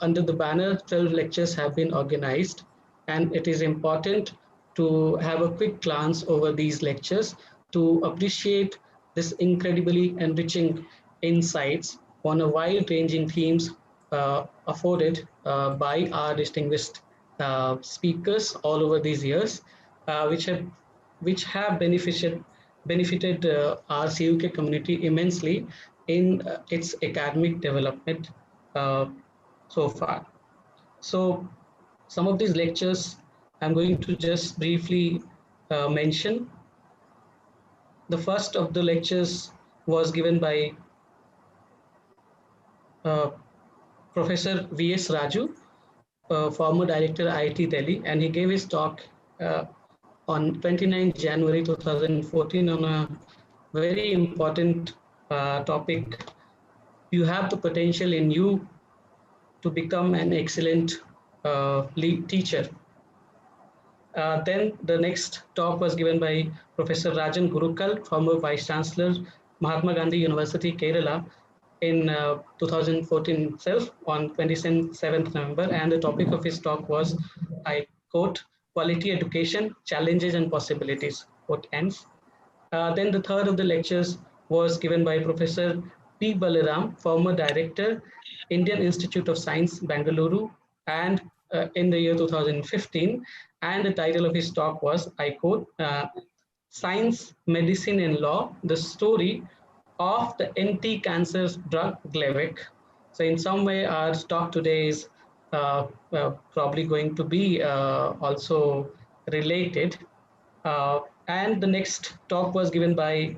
under the banner 12 lectures have been organized, and it is important to have a quick glance over these lectures to appreciate this incredibly enriching insights on a wide-ranging themes afforded by our distinguished speakers all over these years, which have benefited our CUK community immensely in its academic development uh, so far. So some of these lectures I'm going to just briefly mention. The first of the lectures was given by uh, Professor V.S. Raju, former director IIT Delhi, and he gave his talk uh, on 29 January 2014 on a very important topic. You have the potential in you to become an excellent lead teacher. Then the next talk was given by Professor Rajan Gurukal, former Vice Chancellor, Mahatma Gandhi University, Kerala, in 2014 itself on 27th November. And the topic of his talk was, I quote, quality education, challenges and possibilities, quote ends. Then the third of the lectures was given by Professor P. Balaram, former director, Indian Institute of Science, Bangalore, and in the year 2015. And the title of his talk was, I quote, Science, Medicine and Law, the story of the anti-cancer drug Glevic. So in some way, our talk today is probably going to be also related. And the next talk was given by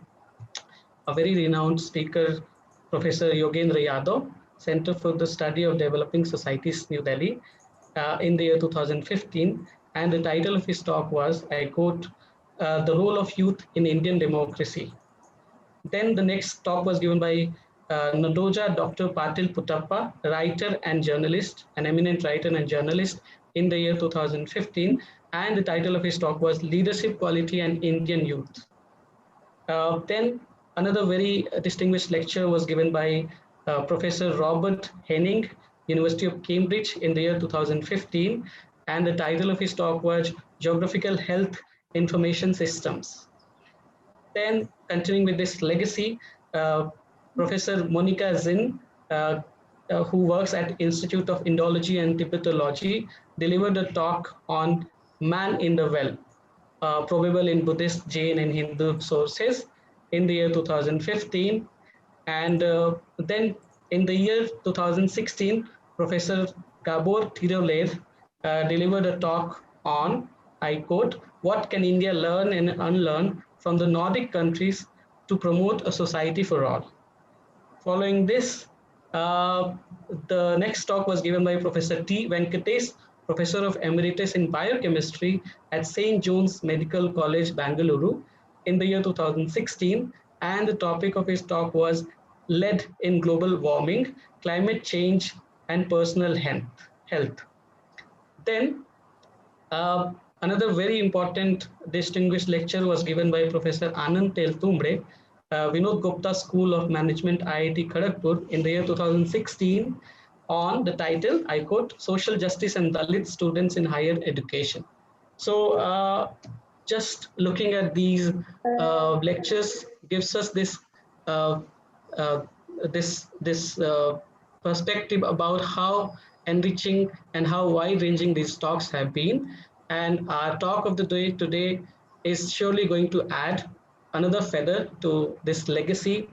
a very renowned speaker, Professor Yogendra Yadav, Center for the Study of Developing Societies, New Delhi, in the year 2015. And the title of his talk was, I quote, The Role of Youth in Indian Democracy. Then the next talk was given by Nadoja Dr. Patil Puttappa, writer and journalist, an eminent writer and journalist in the year 2015. And the title of his talk was Leadership Quality and Indian Youth. Then another very distinguished lecture was given by Professor Robert Henning, University of Cambridge in the year 2015. And the title of his talk was Geographical Health Information Systems. Then continuing with this legacy, Professor Monica Zinn, who works at Institute of Indology and Tibetology, delivered a talk on man in the well, probable in Buddhist, Jain and Hindu sources in the year 2015. And then in the year 2016, Professor Gabor Tiroler delivered a talk on, I quote, what can India learn and unlearn from the Nordic countries to promote a society for all. Following this, the next talk was given by Professor T. Venkatesh, Professor of Emeritus in Biochemistry at St. John's Medical College, Bangalore, in the year 2016. And the topic of his talk was Lead in Global Warming, Climate Change and Personal Health. Then another very important distinguished lecture was given by Professor Anand Teltumbre, Vinod Gupta School of Management, IIT Kharagpur, in the year 2016 on the title, I quote, Social Justice and Dalit Students in Higher Education. So just looking at these lectures gives us this perspective about how enriching and how wide-ranging these talks have been. And our talk of the day today is surely going to add another feather to this legacy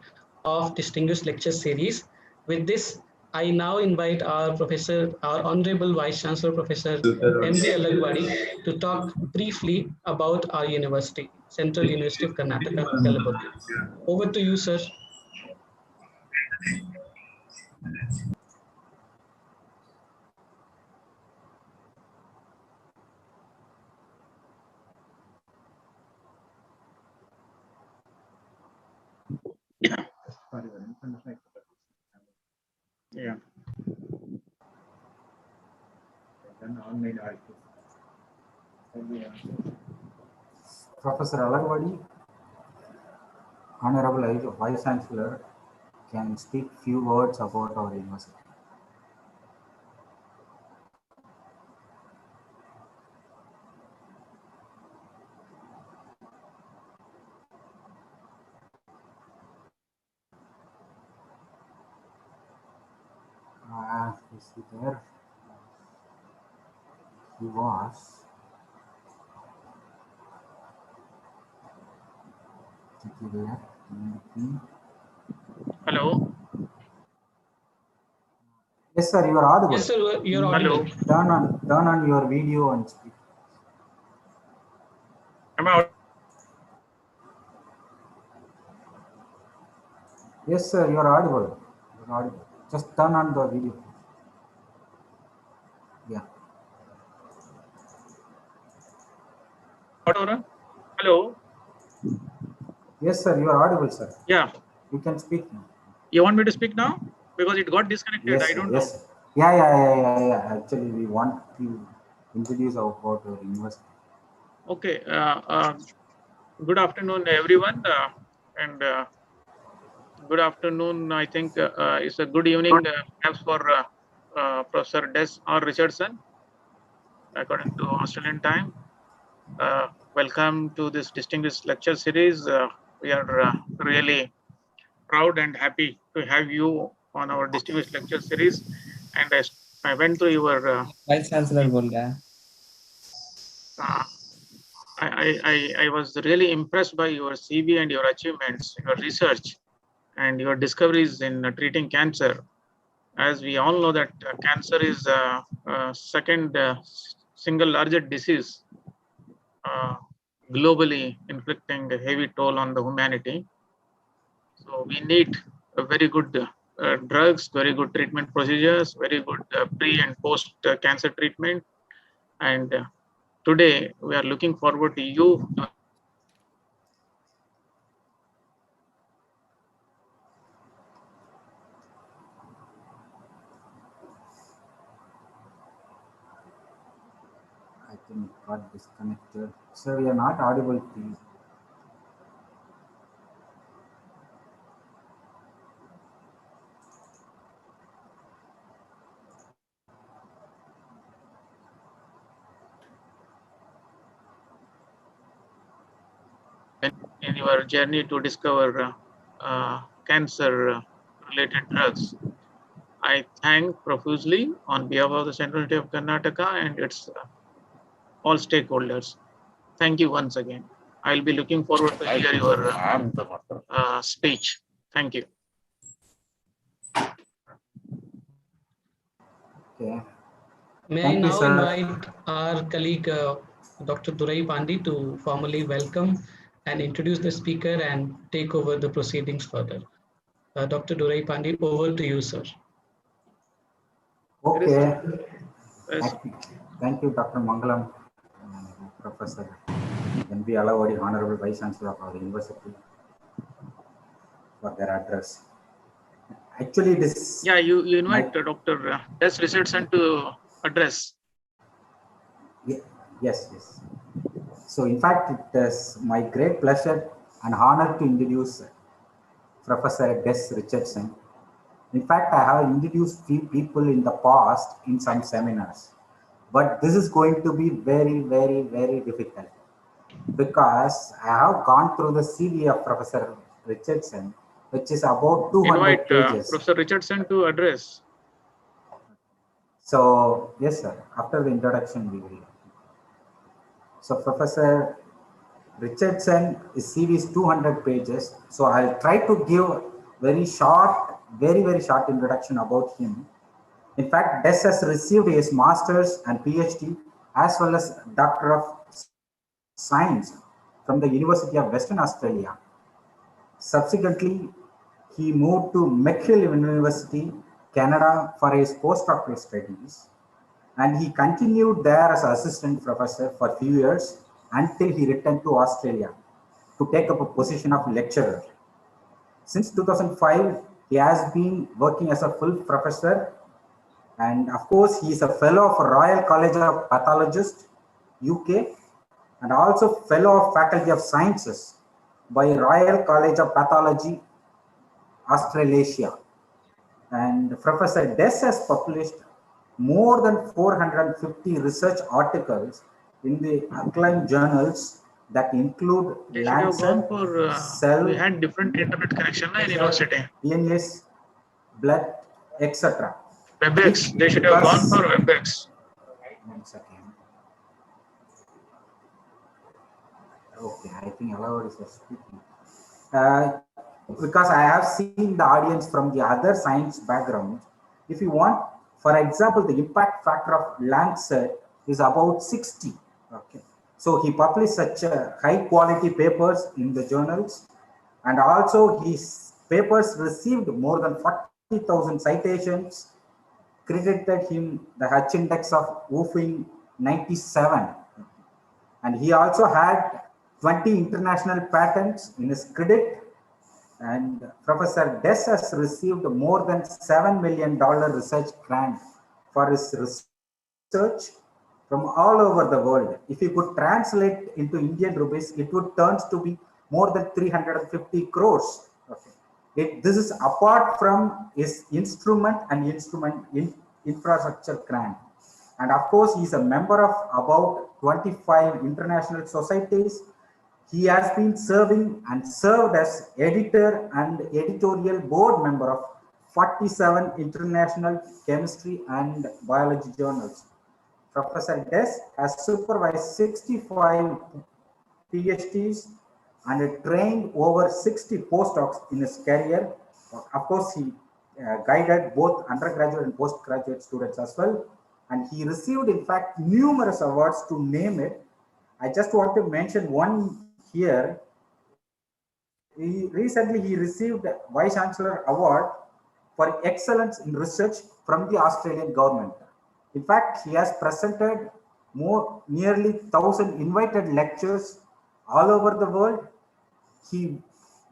of distinguished lecture series. With this, I now invite our professor, our Honorable Vice Chancellor, Professor M.B. Alagwadi, to talk briefly about our university, Central University of Karnataka, Kalaburi. Over to you, sir. Yeah. Professor Alagwadi, Honorable Vice Chancellor, can speak few words about our university. is he there? He was. Is he there? Hello. Yes, sir. You are audible. Yes, sir. You're Hello. audible. Turn on your video and speak. Am I audible? Yes, sir. You are audible. You're audible. Just turn on the video. Yeah. Hello. Yes, sir. You are audible, sir. Yeah. You can speak now. You want me to speak now? Because it got disconnected. Yes, I sir. don't Yes, know. sir. Yeah. Actually, we want to introduce about our university. Okay. Good afternoon, everyone. And good afternoon. I think it's a good evening perhaps for Professor Des or Richardson, according to Australian time. Welcome to this distinguished lecture series. We are really proud and happy to have you on our distinguished lecture series. And I went through your vice chancellor बोल रहा है I was really impressed by your CV and your achievements, your research, and your discoveries in treating cancer. As we all know that cancer is second single largest disease globally, inflicting a heavy toll on the humanity. So we need a very good drugs, very good treatment procedures, very good pre and post cancer treatment. And today we are looking forward to you. I think it got disconnected. Sir, we are not audible, please. In your journey to discover cancer-related drugs. I thank profusely on behalf of the Central University of Karnataka and its all stakeholders. Thank you once again. I'll be looking forward to hear your speech. Thank you. Okay. May Thank I you, now sir. invite our colleague, Dr. Durai Pandi, to formally welcome and introduce the speaker and take over the proceedings further. Dr. Durai Pandi, over to you, sir. Okay. Yes. Thank you, Dr. Mangalam, Professor N.B. Alavadi, Honorable Vice Chancellor of our university, for their address. Actually, this. Yeah, you invite Dr. Des Richardson to address. Yes. So, in fact, it is my great pleasure and honor to introduce Professor Des Richardson. In fact, I have introduced few people in the past in some seminars, but this is going to be very, very, very difficult because I have gone through the CV of Professor Richardson, which is about 200 Invite pages. Professor Richardson to address. So, yes, sir. After the introduction, we will. So, Professor Richardson, his CV is 200 pages. So, I'll try to give very short, very, very short introduction about him. In fact, Des has received his master's and PhD as well as Doctor of Science from the University of Western Australia. Subsequently, he moved to McGill University, Canada for his postdoctoral studies, and he continued there as assistant professor for a few years until he returned to Australia to take up a position of lecturer. Since 2005, he has been working as a full professor, and of course, he is a fellow of Royal College of Pathologists, UK, and also fellow of Faculty of Sciences by Royal College of Pathology, Australasia. And Professor Des has published more than 450 research articles in the acclaimed journals that include Lancet, Cell, we had different internet connection in university. PNAS, Blood, etc. WebEx. They should have gone for WebEx. One second. Okay, I think allowed is speaking. Because I have seen the audience from the other science background. If you want, for example, the impact factor of Lancet is about 60. Okay, so he published such high quality papers in the journals, and also his papers received more than 40,000 citations, credited him the H index of woofing 97. And he also had 20 international patents in his credit. And Professor Des has received more than $7 million research grant for his research from all over the world. If you could translate into Indian rupees, it would turn to be more than 350 crores. Okay. This is apart from his instrument infrastructure grant. And of course, he is a member of about 25 international societies. He has been serving and served as editor and editorial board member of 47 international chemistry and biology journals. Professor Des has supervised 65 PhDs and trained over 60 postdocs in his career. Of course, he guided both undergraduate and postgraduate students as well. And he received, in fact, numerous awards to name it. I just want to mention one here. Recently, he received a Vice Chancellor Award for excellence in research from the Australian government. In fact, he has presented nearly 1,000 invited lectures all over the world. He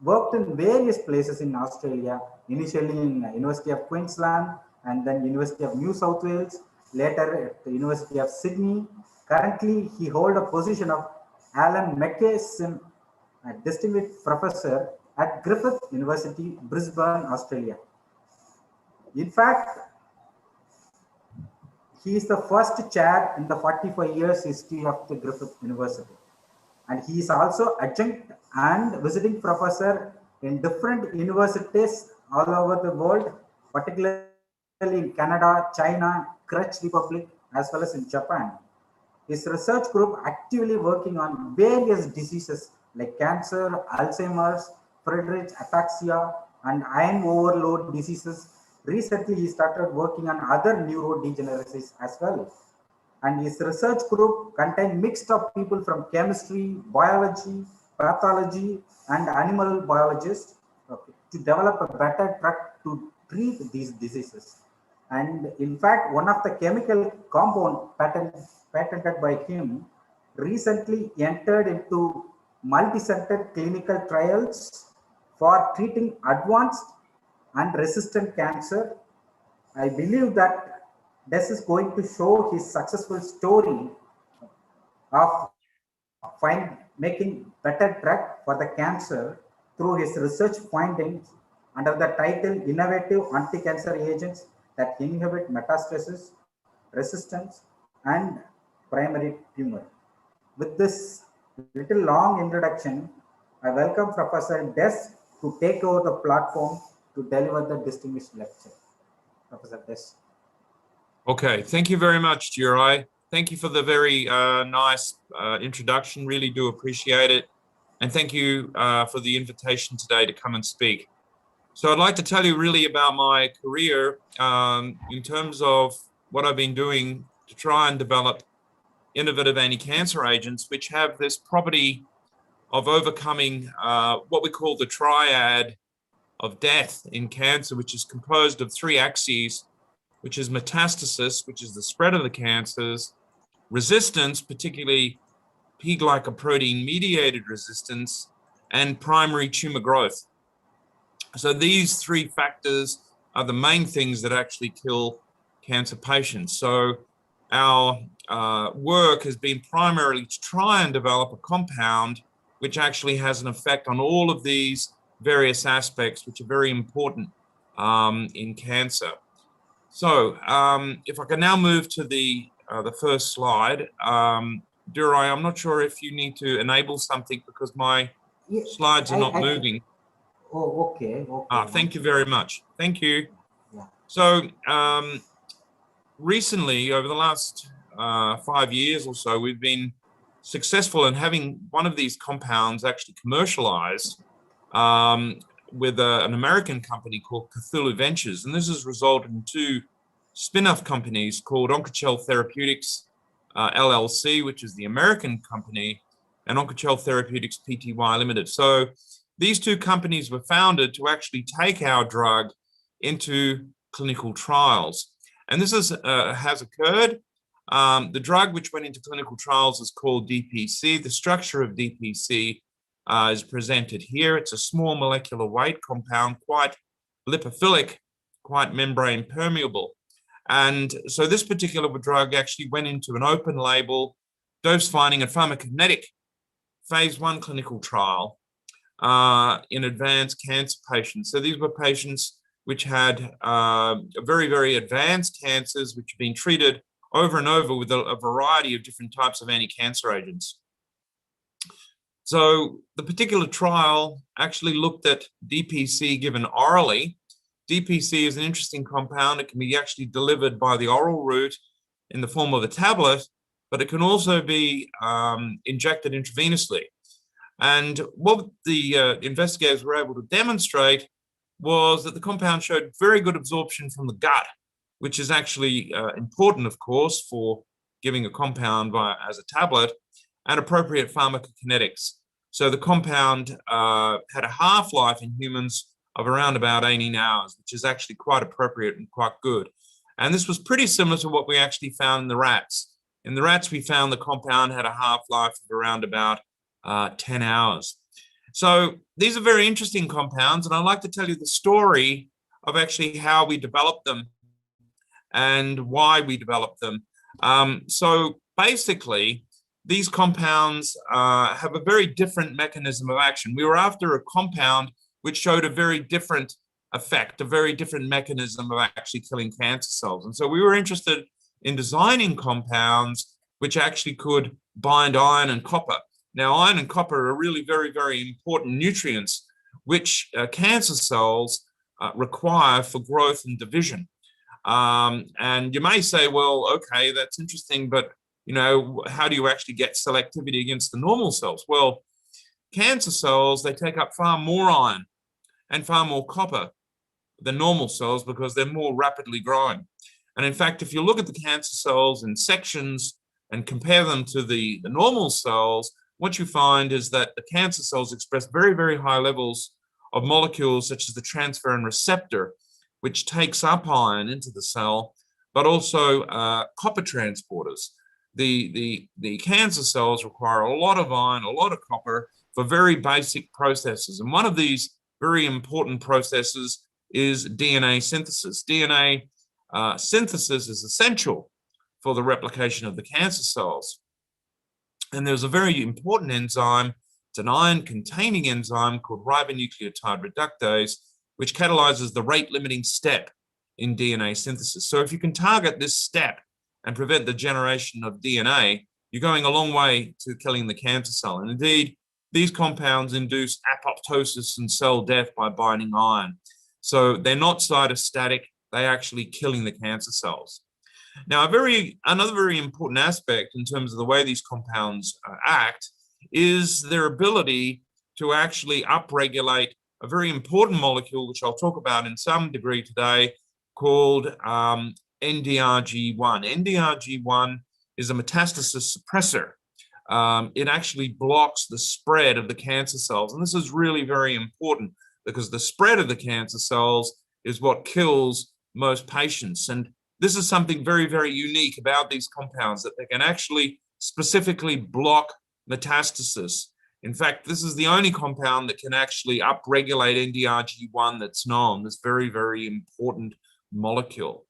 worked in various places in Australia, initially in University of Queensland and then University of New South Wales, later at the University of Sydney. Currently, he holds a position of Alan McKesson, a distinguished professor at Griffith University, Brisbane, Australia. In fact, he is the first chair in the 45 years history of the Griffith University. And he is also adjunct and visiting professor in different universities all over the world, particularly in Canada, China, Czech Republic, as well as in Japan. His research group actively working on various diseases like cancer, Alzheimer's, Friedreich ataxia, and iron overload diseases. Recently, he started working on other neurodegeneracies as well. And his research group contained mixed of people from chemistry, biology, pathology, and animal biologists, okay, to develop a better drug to treat these diseases. And in fact, one of the chemical compound patented by him recently entered into multi-center clinical trials for treating advanced and resistant cancer. I believe that this is going to show his successful story of making better drug for the cancer through his research findings under the title Innovative Anti-Cancer Agents that Inhibit Metastasis, Resistance, and Primary Tumor. With this little long introduction, I welcome Professor Des to take over the platform to deliver the distinguished lecture. Professor Des. Okay, thank you very much, Jirai. Thank you for the very nice introduction. Really do appreciate it. And thank you for the invitation today to come and speak. So I'd like to tell you really about my career in terms of what I've been doing to try and develop innovative anti-cancer agents, which have this property of overcoming what we call the triad of death in cancer, which is composed of three axes, which is metastasis, which is the spread of the cancers, resistance, particularly P-glycoprotein-mediated resistance, and primary tumor growth. So these three factors are the main things that actually kill cancer patients. So our work has been primarily to try and develop a compound which actually has an effect on all of these various aspects, which are very important in cancer. So if I can now move to the first slide. Durai, I'm not sure if you need to enable something because my slides are not moving. Oh, okay. Thank you very much. Thank you. Yeah. So recently, over the last 5 years or so, we've been successful in having one of these compounds actually commercialized with an American company called Cthulhu Ventures. And this has resulted in two spin-off companies called Oncochel Therapeutics LLC, which is the American company, and Oncochel Therapeutics Pty Limited. So these two companies were founded to actually take our drug into clinical trials. And this has occurred. The drug which went into clinical trials is called DPC. The structure of DPC is presented here. It's a small molecular weight compound, quite lipophilic, quite membrane permeable. And so this particular drug actually went into an open label dose finding and pharmacokinetic phase 1 clinical trial in advanced cancer patients. So these were patients which had very, very advanced cancers, which have been treated over and over with a variety of different types of anti-cancer agents. So the particular trial actually looked at DPC given orally. DPC is an interesting compound. It can be actually delivered by the oral route in the form of a tablet, but it can also be injected intravenously. And what the investigators were able to demonstrate was that the compound showed very good absorption from the gut, which is actually important, of course, for giving a compound as a tablet, and appropriate pharmacokinetics. So the compound had a half-life in humans of around about 18 hours, which is actually quite appropriate and quite good. And this was pretty similar to what we actually found in the rats. In the rats, we found the compound had a half-life of around about 10 hours. So these are very interesting compounds, and I'd like to tell you the story of actually how we developed them and why we developed them. So basically, these compounds have a very different mechanism of action. We were after a compound which showed a very different effect, a very different mechanism of actually killing cancer cells. And so we were interested in designing compounds which actually could bind iron and copper. Now, iron and copper are really very, very important nutrients which cancer cells require for growth and division. And you may say, well, okay, that's interesting, but you know, how do you actually get selectivity against the normal cells? Well, cancer cells, they take up far more iron and far more copper than normal cells because they're more rapidly growing. And in fact, if you look at the cancer cells in sections and compare them to the normal cells, what you find is that the cancer cells express very, very high levels of molecules such as the transferrin receptor, which takes up iron into the cell, but also copper transporters. The cancer cells require a lot of iron, a lot of copper for very basic processes. And one of these very important processes is DNA synthesis. DNA synthesis is essential for the replication of the cancer cells. And there's a very important enzyme, it's an iron-containing enzyme called ribonucleotide reductase, which catalyzes the rate-limiting step in DNA synthesis. So if you can target this step and prevent the generation of DNA, you're going a long way to killing the cancer cell. And indeed, these compounds induce apoptosis and cell death by binding iron. So they're not cytostatic, they're actually killing the cancer cells. Now, another very important aspect in terms of the way these compounds act is their ability to actually upregulate a very important molecule, which I'll talk about in some degree today, called NDRG1. NDRG1 is a metastasis suppressor. It actually blocks the spread of the cancer cells. And this is really very important because the spread of the cancer cells is what kills most patients. And this is something very, very unique about these compounds, that they can actually specifically block metastasis. In fact, this is the only compound that can actually upregulate NDRG1 that's known, this very, very important molecule.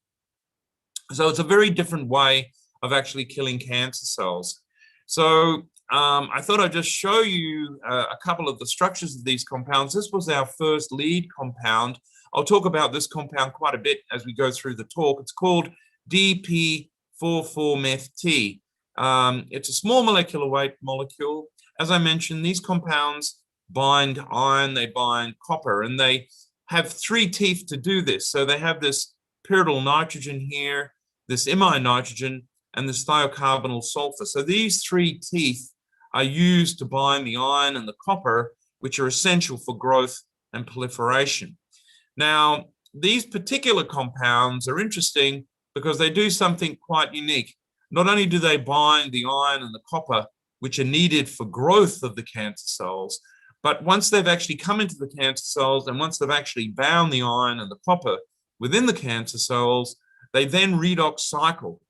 So it's a very different way of actually killing cancer cells. So I thought I'd just show you a couple of the structures of these compounds. This was our first lead compound. I'll talk about this compound quite a bit as we go through the talk. It's called DP44-METH-T. It's a small molecular weight molecule. As I mentioned, these compounds bind iron, they bind copper, and they have three teeth to do this. So they have this pyridyl nitrogen here. this imine nitrogen, and this thiocarbonyl sulfur. So these three teeth are used to bind the iron and the copper, which are essential for growth and proliferation. Now, these particular compounds are interesting because they do something quite unique. Not only do they bind the iron and the copper, which are needed for growth of the cancer cells, but once they've actually come into the cancer cells and once they've actually bound the iron and the copper within the cancer cells, they then redox cycle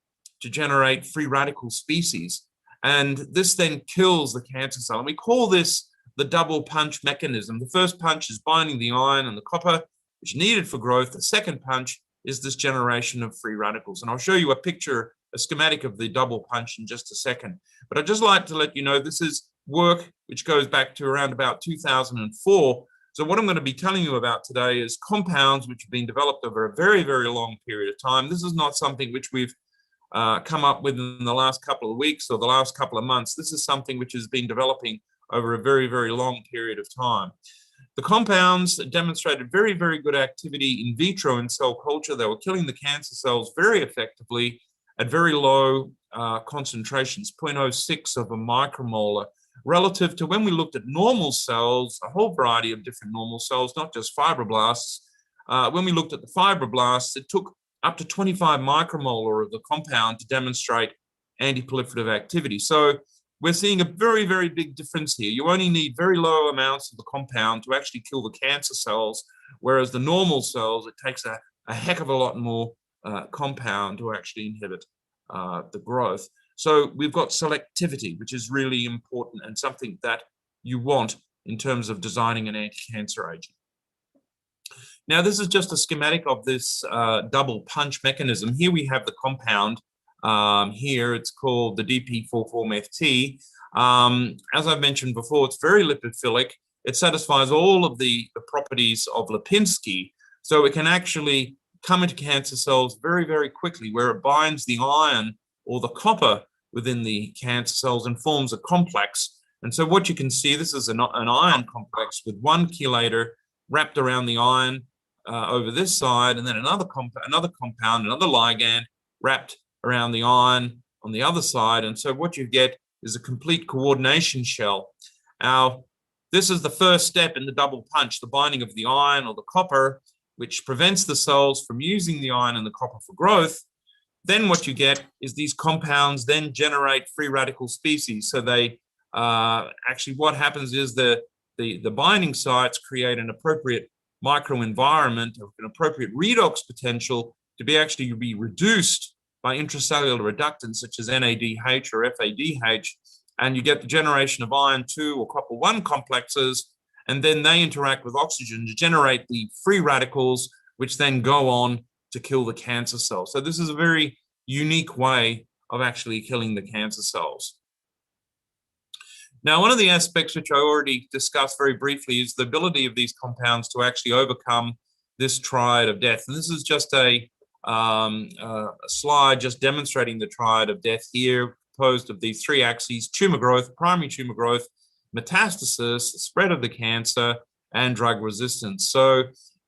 to generate free radical species. And this then kills the cancer cell. And we call this the double punch mechanism. The first punch is binding the iron and the copper, which is needed for growth. The second punch is this generation of free radicals. And I'll show you a picture, a schematic of the double punch in just a second. But I'd just like to let you know this is work which goes back to around about 2004. So what I'm going to be telling you about today is compounds which have been developed over a very, very long period of time. This is not something which we've come up with in the last couple of weeks or the last couple of months. This is something which has been developing over a very, very long period of time. The compounds demonstrated very, very good activity in vitro in cell culture. They were killing the cancer cells very effectively at very low concentrations, 0.06 of a micromolar, relative to when we looked at normal cells, a whole variety of different normal cells, not just fibroblasts. When we looked at the fibroblasts, it took up to 25 micromolar of the compound to demonstrate anti-proliferative activity. So we're seeing a very, very big difference here. You only need very low amounts of the compound to actually kill the cancer cells, whereas the normal cells, it takes a heck of a lot more compound to actually inhibit the growth. So we've got selectivity, which is really important and something that you want in terms of designing an anti-cancer agent. Now, this is just a schematic of this double punch mechanism. Here we have the compound. Here it's called the DP4,4-MeFT. As I've mentioned before, it's very lipophilic. It satisfies all of the properties of Lipinski. So it can actually come into cancer cells very, very quickly, where it binds the iron or the copper within the cancer cells and forms a complex. And so what you can see, this is an iron complex with one chelator wrapped around the iron over this side, and then another compound, another ligand wrapped around the iron on the other side. And so what you get is a complete coordination shell. Now, this is the first step in the double punch, the binding of the iron or the copper, which prevents the cells from using the iron and the copper for growth. Then what you get is these compounds then generate free radical species. So they actually, what happens is the binding sites create an appropriate microenvironment, an appropriate redox potential to be reduced by intracellular reductants such as NADH or FADH, and you get the generation of iron 2 or copper 1 complexes, and then they interact with oxygen to generate the free radicals, which then go on to kill the cancer cells. So this is a very unique way of actually killing the cancer cells. Now, one of the aspects which I already discussed very briefly is the ability of these compounds to actually overcome this triad of death. And this is just a slide just demonstrating the triad of death here, composed of these three axes: tumor growth, primary tumor growth, metastasis, spread of the cancer, and drug resistance. So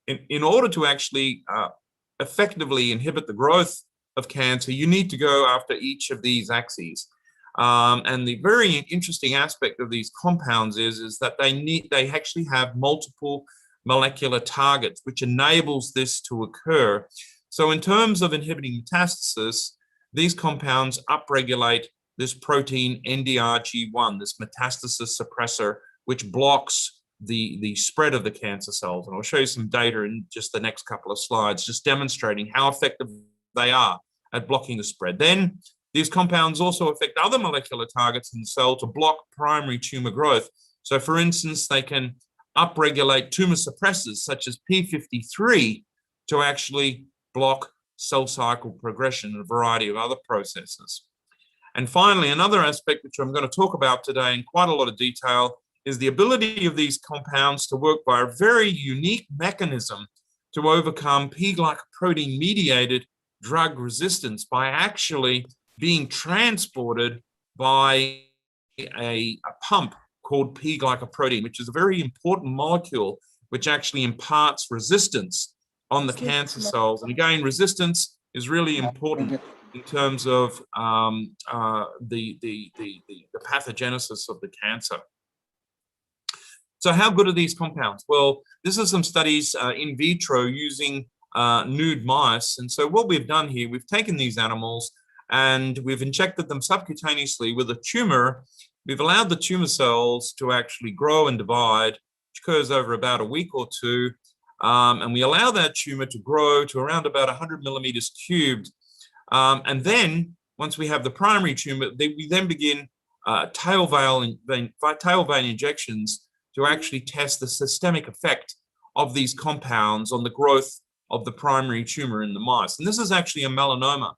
in order to actually effectively inhibit the growth of cancer, you need to go after each of these axes. And the very interesting aspect of these compounds is that they actually have multiple molecular targets, which enables this to occur. So in terms of inhibiting metastasis, these compounds upregulate this protein NDRG1, this metastasis suppressor, which blocks the spread of the cancer cells. And I'll show you some data in just the next couple of slides, just demonstrating how effective they are at blocking the spread. Then these compounds also affect other molecular targets in the cell to block primary tumor growth. So for instance, they can upregulate tumor suppressors such as P53 to actually block cell cycle progression and a variety of other processes. And finally, another aspect which I'm going to talk about today in quite a lot of detail is the ability of these compounds to work by a very unique mechanism to overcome P-glycoprotein-mediated drug resistance by actually being transported by a pump called P-glycoprotein, which is a very important molecule which actually imparts resistance on the cancer cells. And again, resistance is really important in terms of the pathogenesis of the cancer. So how good are these compounds? Well, this is some studies in vitro using nude mice. And so what we've done here, we've taken these animals and we've injected them subcutaneously with a tumor. We've allowed the tumor cells to actually grow and divide, which occurs over about a week or two. And we allow that tumor to grow to around about 100 millimeters cubed. And then once we have the primary tumor, we then begin tail vein injections to actually test the systemic effect of these compounds on the growth of the primary tumor in the mice. And this is actually a melanoma.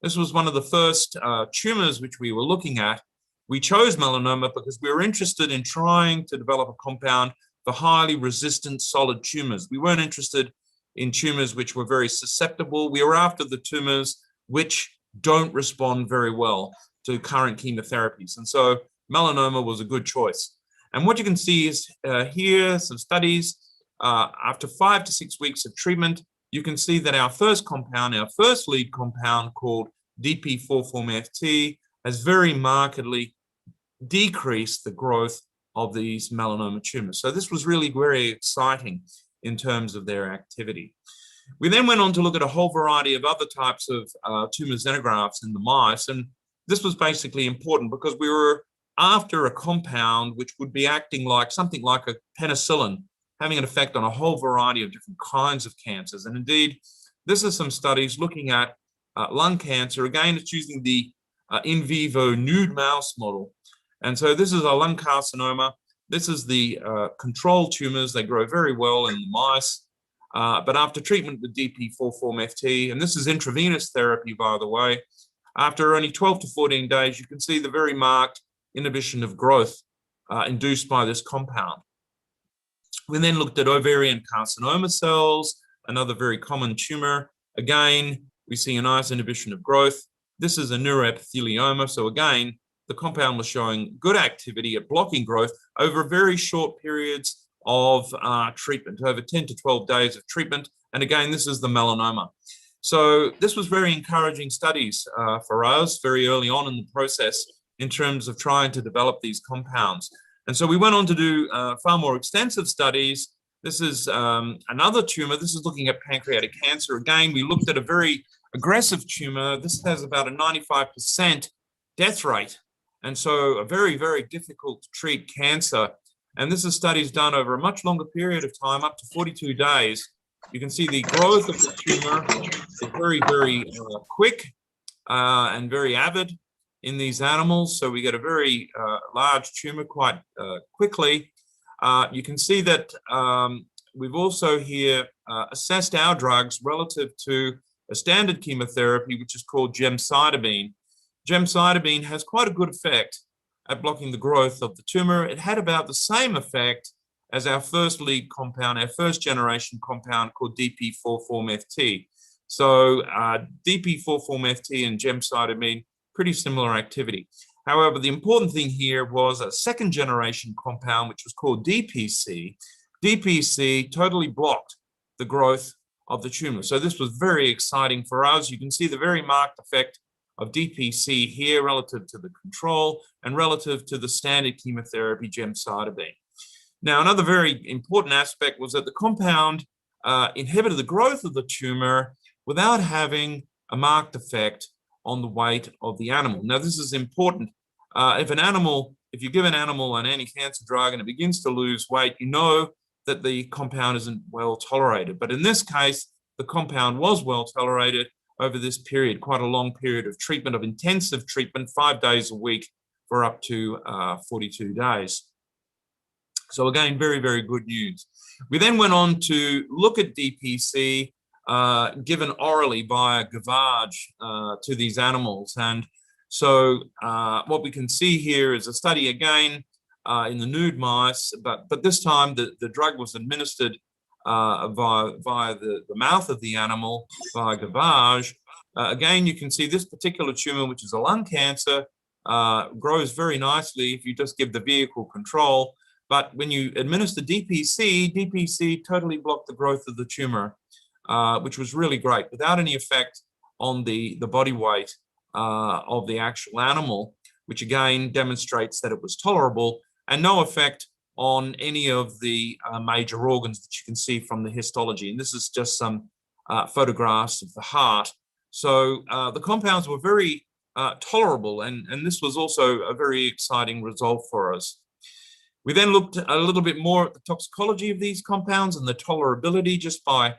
This was one of the first tumors which we were looking at. We chose melanoma because we were interested in trying to develop a compound for highly resistant solid tumors. We weren't interested in tumors which were very susceptible. We were after the tumors which don't respond very well to current chemotherapies. And so melanoma was a good choice. And what you can see is here, some studies, after 5 to 6 weeks of treatment, you can see that our first compound, our first lead compound called DP4-FT, has very markedly decreased the growth of these melanoma tumors. So this was really very exciting in terms of their activity. We then went on to look at a whole variety of other types of tumor xenografts in the mice. And this was basically important because we were after a compound which would be acting like something like a penicillin, having an effect on a whole variety of different kinds of cancers. And indeed, this is some studies looking at lung cancer. Again, it's using the in vivo nude mouse model. And so this is a lung carcinoma. This is the control tumors. They grow very well in the mice. But after treatment with DP4-FT, and this is intravenous therapy, by the way, after only 12 to 14 days, you can see the very marked inhibition of growth induced by this compound. We then looked at ovarian carcinoma cells, another very common tumor. Again, we see a nice inhibition of growth. This is a neuroepithelioma. So again, the compound was showing good activity at blocking growth over very short periods of treatment, over 10 to 12 days of treatment. And again, this is the melanoma. So this was very encouraging studies for us very early on in the process in terms of trying to develop these compounds. And so we went on to do far more extensive studies. This is another tumor. This is looking at pancreatic cancer. Again, we looked at a very aggressive tumor. This has about a 95% death rate. And so a very, very difficult to treat cancer. And this is studies done over a much longer period of time, up to 42 days. You can see the growth of the tumor is very, very quick and very avid in these animals. So we get a very large tumor quite quickly. You can see that we've also here assessed our drugs relative to a standard chemotherapy, which is called gemcitabine. Gemcitabine has quite a good effect at blocking the growth of the tumor. It had about the same effect as our first lead compound, our first generation compound called DP4-FT. So DP4-FT and gemcitabine, pretty similar activity. However, the important thing here was a second generation compound, which was called DPC. DPC totally blocked the growth of the tumor. So this was very exciting for us. You can see the very marked effect of DPC here relative to the control and relative to the standard chemotherapy gemcitabine. Now, another very important aspect was that the compound inhibited the growth of the tumor without having a marked effect on the weight of the animal. Now, this is important. If you give an animal an anti-cancer drug and it begins to lose weight, you know that the compound isn't well tolerated. But in this case, the compound was well tolerated over this period, quite a long period of treatment, of intensive treatment, 5 days a week for up to 42 days. So again, very, very good news. We then went on to look at DPC given orally via gavage to these animals. And so what we can see here is a study again in the nude mice, but this time the drug was administered via the mouth of the animal, via gavage. Again, you can see this particular tumor, which is a lung cancer, grows very nicely if you just give the vehicle control. But when you administer DPC totally blocked the growth of the tumor, which was really great, without any effect on the body weight of the actual animal, which again demonstrates that it was tolerable, and no effect on any of the major organs that you can see from the histology. And this is just some photographs of the heart. So the compounds were very tolerable, and this was also a very exciting result for us. We then looked a little bit more at the toxicology of these compounds and the tolerability just by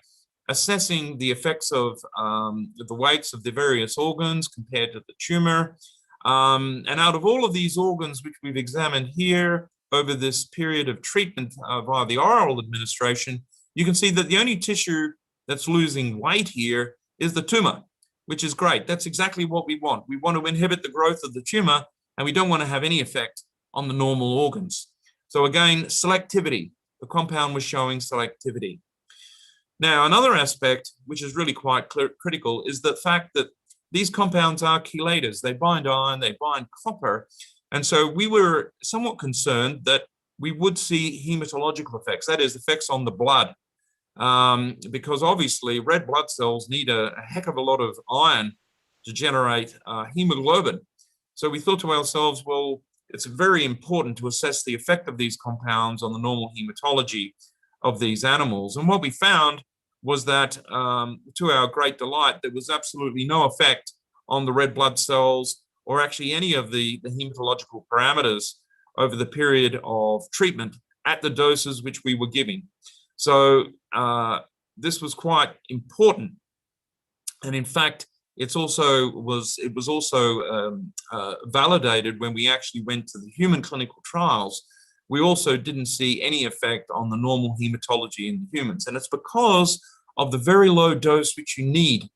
assessing the effects of the weights of the various organs compared to the tumor. And out of all of these organs which we've examined here over this period of treatment via the oral administration, you can see that the only tissue that's losing weight here is the tumor, which is great. That's exactly what we want. We want to inhibit the growth of the tumor, and we don't want to have any effect on the normal organs. So again, selectivity. The compound was showing selectivity. Now, another aspect, which is really quite critical, is the fact that these compounds are chelators. They bind iron, they bind copper. And so we were somewhat concerned that we would see hematological effects, that is, effects on the blood, because obviously red blood cells need a heck of a lot of iron to generate hemoglobin. So we thought to ourselves, well, it's very important to assess the effect of these compounds on the normal hematology of these animals. And what we found was that, to our great delight, there was absolutely no effect on the red blood cells or actually any of the hematological parameters over the period of treatment at the doses which we were giving. So this was quite important. And in fact, it was also validated when we actually went to the human clinical trials. We also didn't see any effect on the normal hematology in the humans. And it's because of the very low dose which you need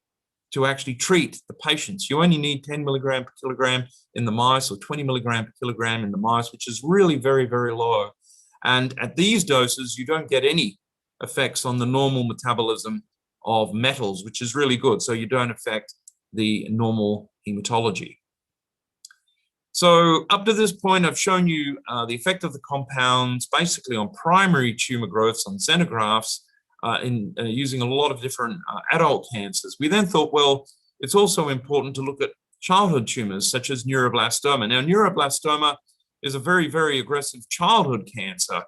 to actually treat the patients. You only need 10 milligram per kilogram in the mice or 20 milligram per kilogram in the mice, which is really very, very low. And at these doses, you don't get any effects on the normal metabolism of metals, which is really good. So you don't affect the normal hematology. So up to this point, I've shown you the effect of the compounds basically on primary tumor growths on xenografts in using a lot of different adult cancers. We then thought, well, it's also important to look at childhood tumors such as neuroblastoma. Now, neuroblastoma is a very, very aggressive childhood cancer.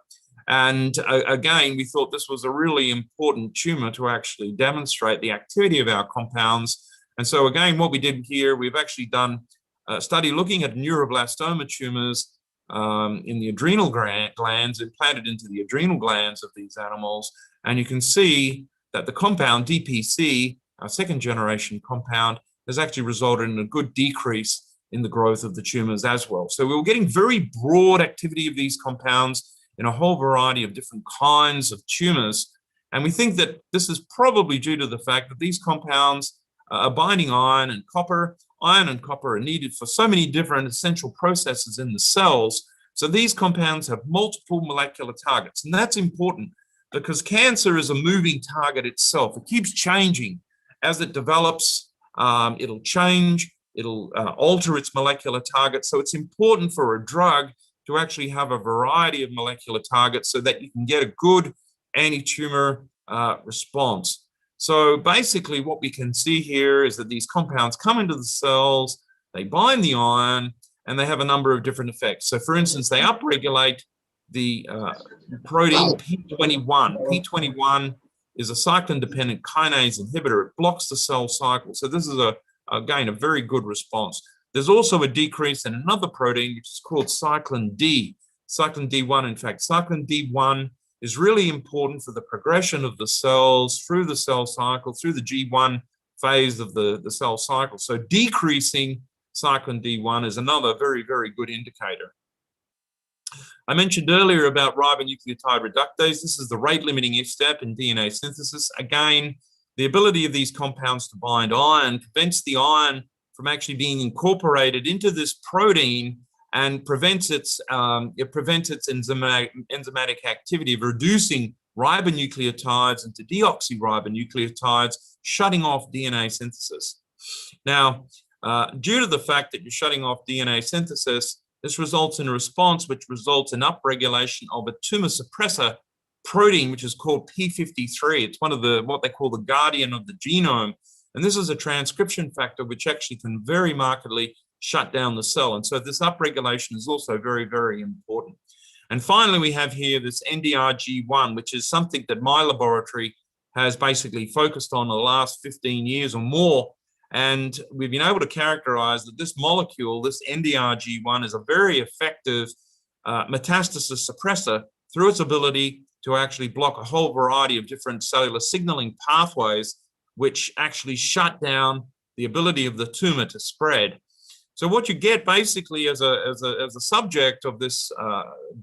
And again, we thought this was a really important tumor to actually demonstrate the activity of our compounds. And so again, what we did here, we've actually done a study looking at neuroblastoma tumors in the adrenal glands, implanted into the adrenal glands of these animals. And you can see that the compound DPC, our second generation compound, has actually resulted in a good decrease in the growth of the tumors as well. So we were getting very broad activity of these compounds in a whole variety of different kinds of tumors. And we think that this is probably due to the fact that these compounds are binding iron and copper. Iron and copper are needed for so many different essential processes in the cells. So these compounds have multiple molecular targets. And that's important because cancer is a moving target itself. It keeps changing as it develops. It'll change, it'll alter its molecular targets. So it's important for a drug to actually have a variety of molecular targets so that you can get a good anti-tumor response. So basically what we can see here is that these compounds come into the cells, they bind the iron, and they have a number of different effects. So for instance, they upregulate the protein P21. P21 is a cyclin-dependent kinase inhibitor. It blocks the cell cycle. So this is, again, a very good response. There's also a decrease in another protein, which is called cyclin D. Cyclin D1, in fact, cyclin D1 is really important for the progression of the cells through the cell cycle, through the G1 phase of the cell cycle. So decreasing cyclin D1 is another very, very good indicator. I mentioned earlier about ribonucleotide reductase. This is the rate-limiting step in DNA synthesis. Again, the ability of these compounds to bind iron prevents the iron from actually being incorporated into this protein and prevents its enzymatic activity of reducing ribonucleotides into deoxyribonucleotides, shutting off DNA synthesis. Now, due to the fact that you're shutting off DNA synthesis, this results in a response which results in upregulation of a tumor suppressor protein, which is called P53. It's one of what they call the guardian of the genome. And this is a transcription factor which actually can very markedly shut down the cell. And so this upregulation is also very, very important. And finally, we have here this NDRG1, which is something that my laboratory has basically focused on the last 15 years or more. And we've been able to characterize that this molecule, this NDRG1, is a very effective metastasis suppressor through its ability to actually block a whole variety of different cellular signaling pathways, which actually shut down the ability of the tumor to spread. So what you get basically as a subject of this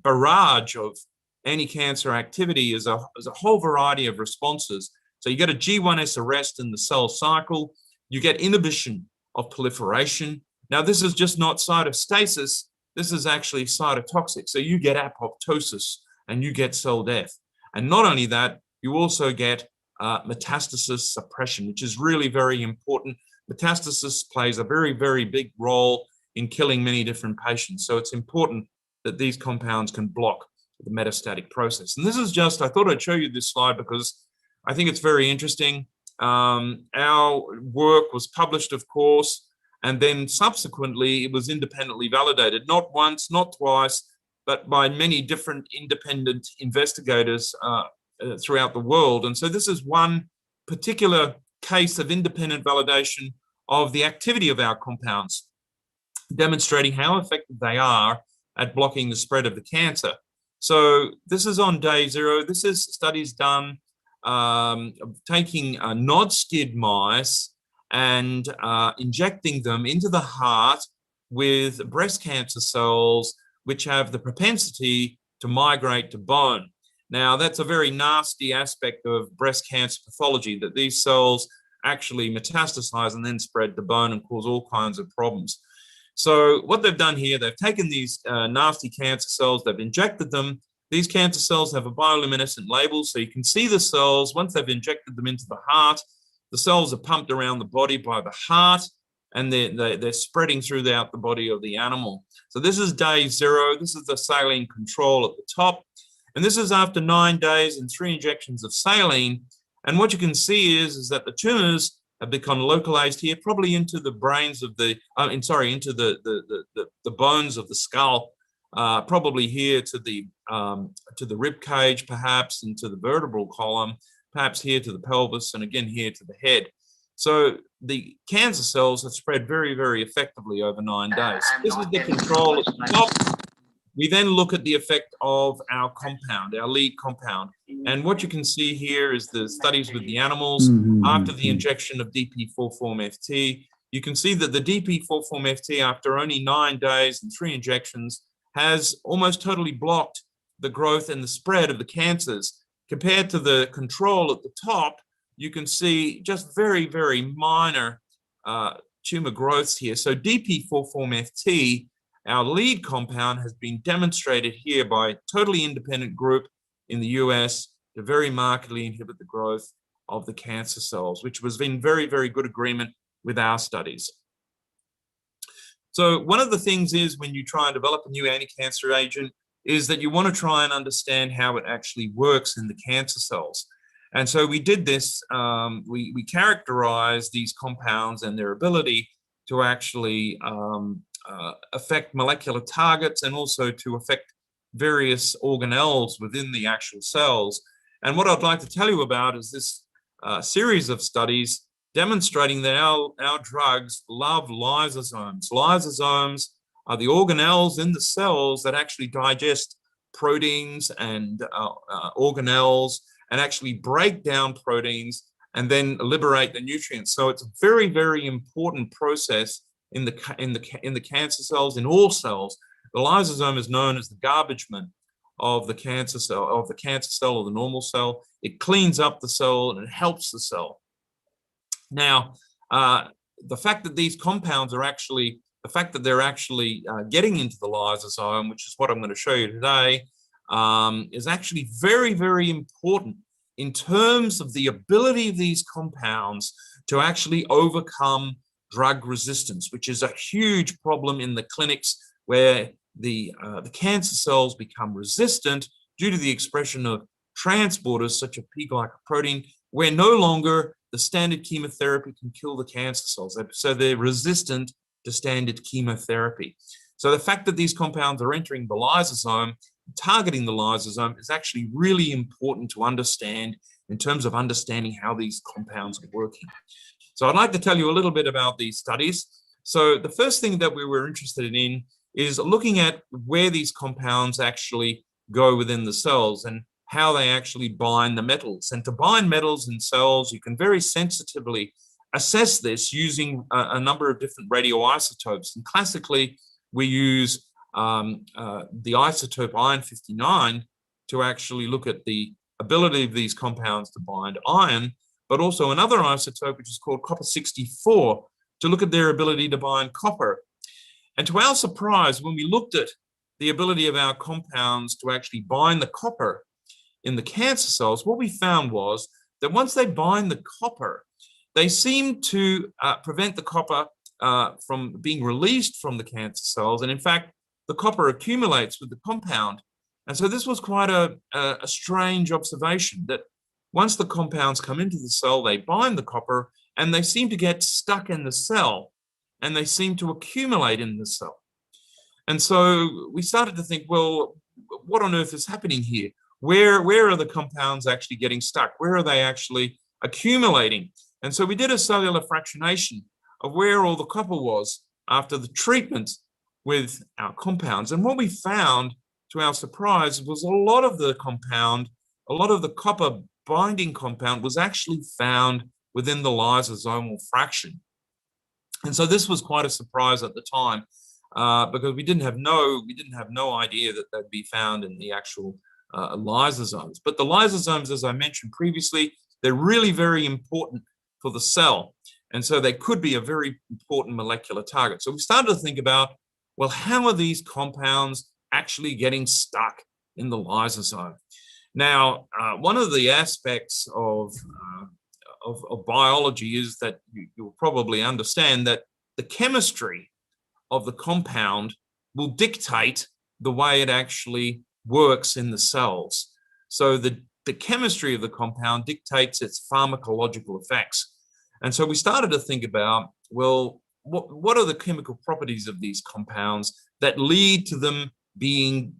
barrage of anti-cancer activity is a whole variety of responses. So you get a G1S arrest in the cell cycle, you get inhibition of proliferation. Now this is just not cytostasis, this is actually cytotoxic. So you get apoptosis and you get cell death. And not only that, you also get metastasis suppression, which is really very important. Metastasis plays a very, very big role in killing many different patients. So it's important that these compounds can block the metastatic process. And this is just, I thought I'd show you this slide because I think it's very interesting. Our work was published, of course, and then subsequently it was independently validated, not once, not twice, but by many different independent investigators throughout the world. And so this is one particular case of independent validation of the activity of our compounds, demonstrating how effective they are at blocking the spread of the cancer. So this is on day 0. This is studies done taking NOD-SCID mice and injecting them into the heart with breast cancer cells which have the propensity to migrate to bone. Now, that's a very nasty aspect of breast cancer pathology, that these cells actually metastasize and then spread to bone and cause all kinds of problems. So what they've done here, they've taken these nasty cancer cells, they've injected them. These cancer cells have a bioluminescent label, so you can see the cells. Once they've injected them into the heart, the cells are pumped around the body by the heart, and they're spreading throughout the body of the animal. So this is day 0. This is the saline control at the top. And this is after 9 days and 3 injections of saline. And what you can see is that the tumors have become localized here, probably into the brains of the, into the bones of the skull, probably here to the rib cage, perhaps, and to the vertebral column, perhaps here to the pelvis, and again here to the head. So the cancer cells have spread very, very effectively over 9 days. This is the control at the top. We then look at the effect of our compound, our lead compound. And what you can see here is the studies with the animals after the injection of DP4-FT. You can see that the DP4-FT, after only 9 days and 3 injections, has almost totally blocked the growth and the spread of the cancers. Compared to the control at the top, you can see just very, very minor tumor growths here. So DP4-FT, our lead compound, has been demonstrated here by a totally independent group in the US to very markedly inhibit the growth of the cancer cells, which was in very, very good agreement with our studies. So one of the things is, when you try and develop a new anti-cancer agent, is that you want to try and understand how it actually works in the cancer cells. And so we did this, we characterized these compounds and their ability to actually affect molecular targets and also to affect various organelles within the actual cells. And what I'd like to tell you about is this series of studies demonstrating that our drugs love lysosomes. Lysosomes are the organelles in the cells that actually digest proteins and organelles and actually break down proteins and then liberate the nutrients. So it's a very, very important process in the cancer cells, in all cells. The lysosome is known as the garbage man of the cancer cell, or the normal cell. It cleans up the cell and it helps the cell. Now, the fact that these compounds are actually, they're actually getting into the lysosome, which is what I'm going to show you today, is actually very, very important in terms of the ability of these compounds to actually overcome drug resistance, which is a huge problem in the clinics, where the cancer cells become resistant due to the expression of transporters such as P-glycoprotein, where no longer the standard chemotherapy can kill the cancer cells. So they're resistant to standard chemotherapy. So the fact that these compounds are entering the lysosome, targeting the lysosome, is actually really important to understand in terms of understanding how these compounds are working. So I'd like to tell you a little bit about these studies. So the first thing that we were interested in is looking at where these compounds actually go within the cells and how they actually bind the metals. And to bind metals in cells, you can very sensitively assess this using a number of different radioisotopes. And classically, we use the isotope iron 59 to actually look at the ability of these compounds to bind iron, but also another isotope, which is called copper 64, to look at their ability to bind copper. And to our surprise, when we looked at the ability of our compounds to actually bind the copper in the cancer cells, what we found was that once they bind the copper, they seem to prevent the copper from being released from the cancer cells. And in fact, the copper accumulates with the compound. And so this was quite a strange observation, that once the compounds come into the cell, they bind the copper and they seem to get stuck in the cell and they seem to accumulate in the cell. And so we started to think, well, what on earth is happening here? Where are the compounds actually getting stuck? Where are they actually accumulating? And so we did a cellular fractionation of where all the copper was after the treatment with our compounds. And what we found, to our surprise, was a lot of the copper binding compound was actually found within the lysosomal fraction. And so this was quite a surprise at the time, because we didn't have no idea that they'd be found in the actual lysosomes. But the lysosomes, as I mentioned previously, they're really very important for the cell. And so they could be a very important molecular target. So we started to think about, well, how are these compounds actually getting stuck in the lysosome? Now, one of the aspects of biology is that you'll probably understand that the chemistry of the compound will dictate the way it actually works in the cells. So the chemistry of the compound dictates its pharmacological effects. And so we started to think about, well, what are the chemical properties of these compounds that lead to them being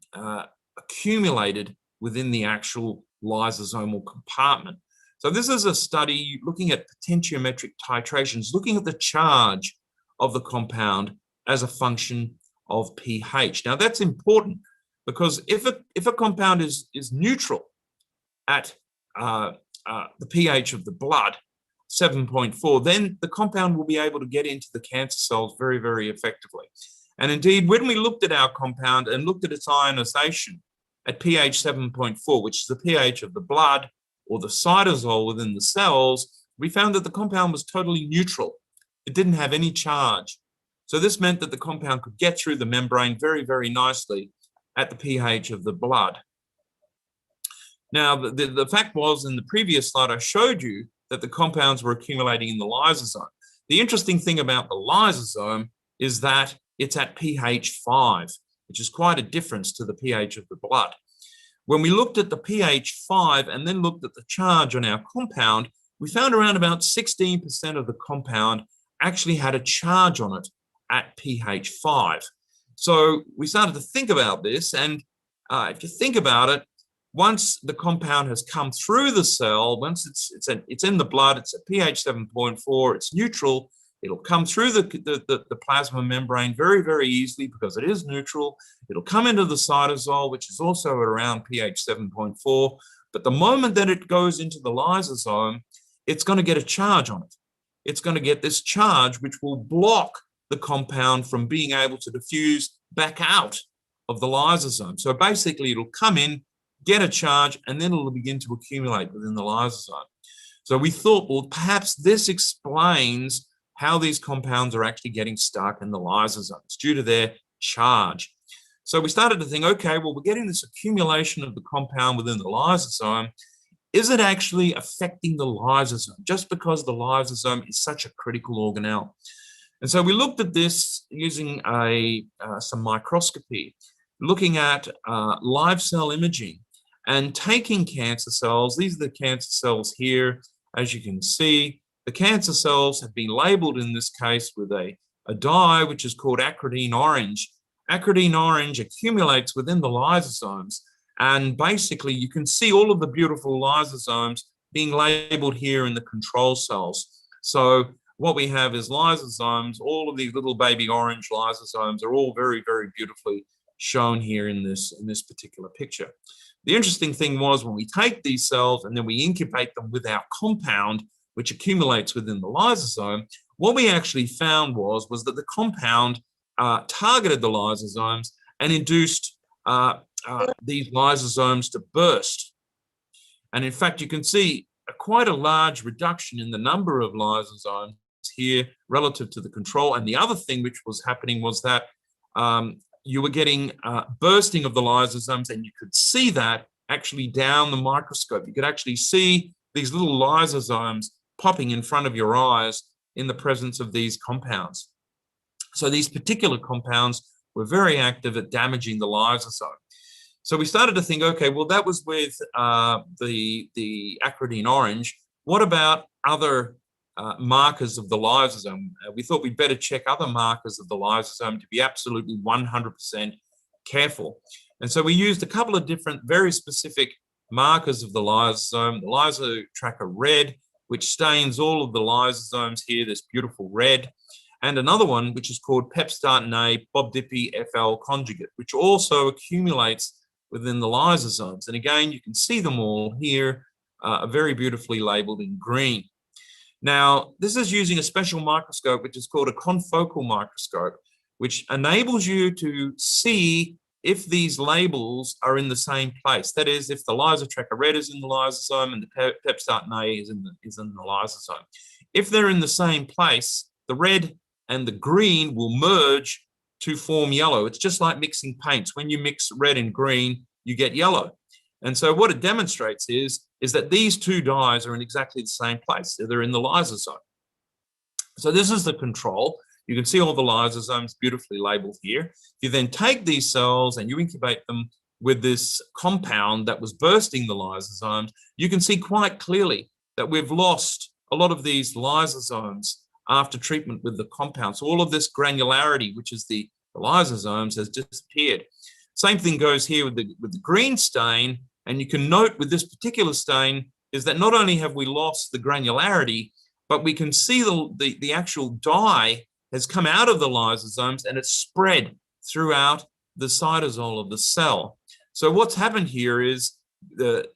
accumulated within the actual lysosomal compartment? So this is a study looking at potentiometric titrations, looking at the charge of the compound as a function of pH. Now that's important, because if a compound is neutral at the pH of the blood, 7.4, then the compound will be able to get into the cancer cells very, very effectively. And indeed, when we looked at our compound and looked at its ionization at pH 7.4, which is the pH of the blood or the cytosol within the cells, we found that the compound was totally neutral. It didn't have any charge. So this meant that the compound could get through the membrane very, very nicely at the pH of the blood. Now, the fact was, in the previous slide, I showed you that the compounds were accumulating in the lysosome. The interesting thing about the lysosome is that it's at pH 5, which is quite a difference to the pH of the blood. When we looked at the pH 5 and then looked at the charge on our compound, we found around about 16% of the compound actually had a charge on it at pH 5. So we started to think about this, and if you think about it, once the compound has come through the cell, once it's in the blood, it's at pH 7.4, it's neutral, it'll come through the plasma membrane very, very easily because it is neutral. It'll come into the cytosol, which is also at around pH 7.4. But the moment that it goes into the lysosome, it's going to get a charge on it. It's going to get this charge, which will block the compound from being able to diffuse back out of the lysosome. So basically, it'll come in, get a charge, and then it'll begin to accumulate within the lysosome. So we thought, well, perhaps this explains how these compounds are actually getting stuck in the lysosomes due to their charge. So we started to think, okay, well, we're getting this accumulation of the compound within the lysosome. Is it actually affecting the lysosome just because the lysosome is such a critical organelle? And so we looked at this using some microscopy, looking at live cell imaging and taking cancer cells. These are the cancer cells here, as you can see. The cancer cells have been labeled in this case with a dye which is called acridine orange. Acridine orange accumulates within the lysosomes, and basically you can see all of the beautiful lysosomes being labeled here in the control cells. So what we have is lysosomes. All of these little baby orange lysosomes are all very, very beautifully shown here in this particular picture. The interesting thing was when we take these cells and then we incubate them with our compound, which accumulates within the lysosome, what we actually found was that the compound targeted the lysosomes and induced these lysosomes to burst. And in fact, you can see quite a large reduction in the number of lysosomes here relative to the control. And the other thing which was happening was that you were getting bursting of the lysosomes, and you could see that actually down the microscope. You could actually see these little lysosomes popping in front of your eyes in the presence of these compounds. So these particular compounds were very active at damaging the lysosome. So we started to think, okay, well, that was with the acridine orange. What about other markers of the lysosome? We thought we'd better check other markers of the lysosome to be absolutely 100% careful. And so we used a couple of different, very specific markers of the lysosome. The lysotracker red, which stains all of the lysosomes here, this beautiful red. And another one, which is called pepstatin A BobDippy FL conjugate, which also accumulates within the lysosomes. And again, you can see them all here, very beautifully labeled in green. Now, this is using a special microscope, which is called a confocal microscope, which enables you to see if these labels are in the same place. That is, if the lysotracker red is in the lysosome and the pepstatin A is in the lysosome. If they're in the same place, the red and the green will merge to form yellow. It's just like mixing paints. When you mix red and green, you get yellow. And so what it demonstrates is that these two dyes are in exactly the same place. They're in the lysosome. So this is the control. You can see all the lysosomes beautifully labeled here. You then take these cells and you incubate them with this compound that was bursting the lysosomes. You can see quite clearly that we've lost a lot of these lysosomes after treatment with the compound. So all of this granularity, which is the lysosomes, has disappeared. Same thing goes here with the green stain. And you can note with this particular stain is that not only have we lost the granularity, but we can see the actual dye has come out of the lysosomes and it's spread throughout the cytosol of the cell. So what's happened here is the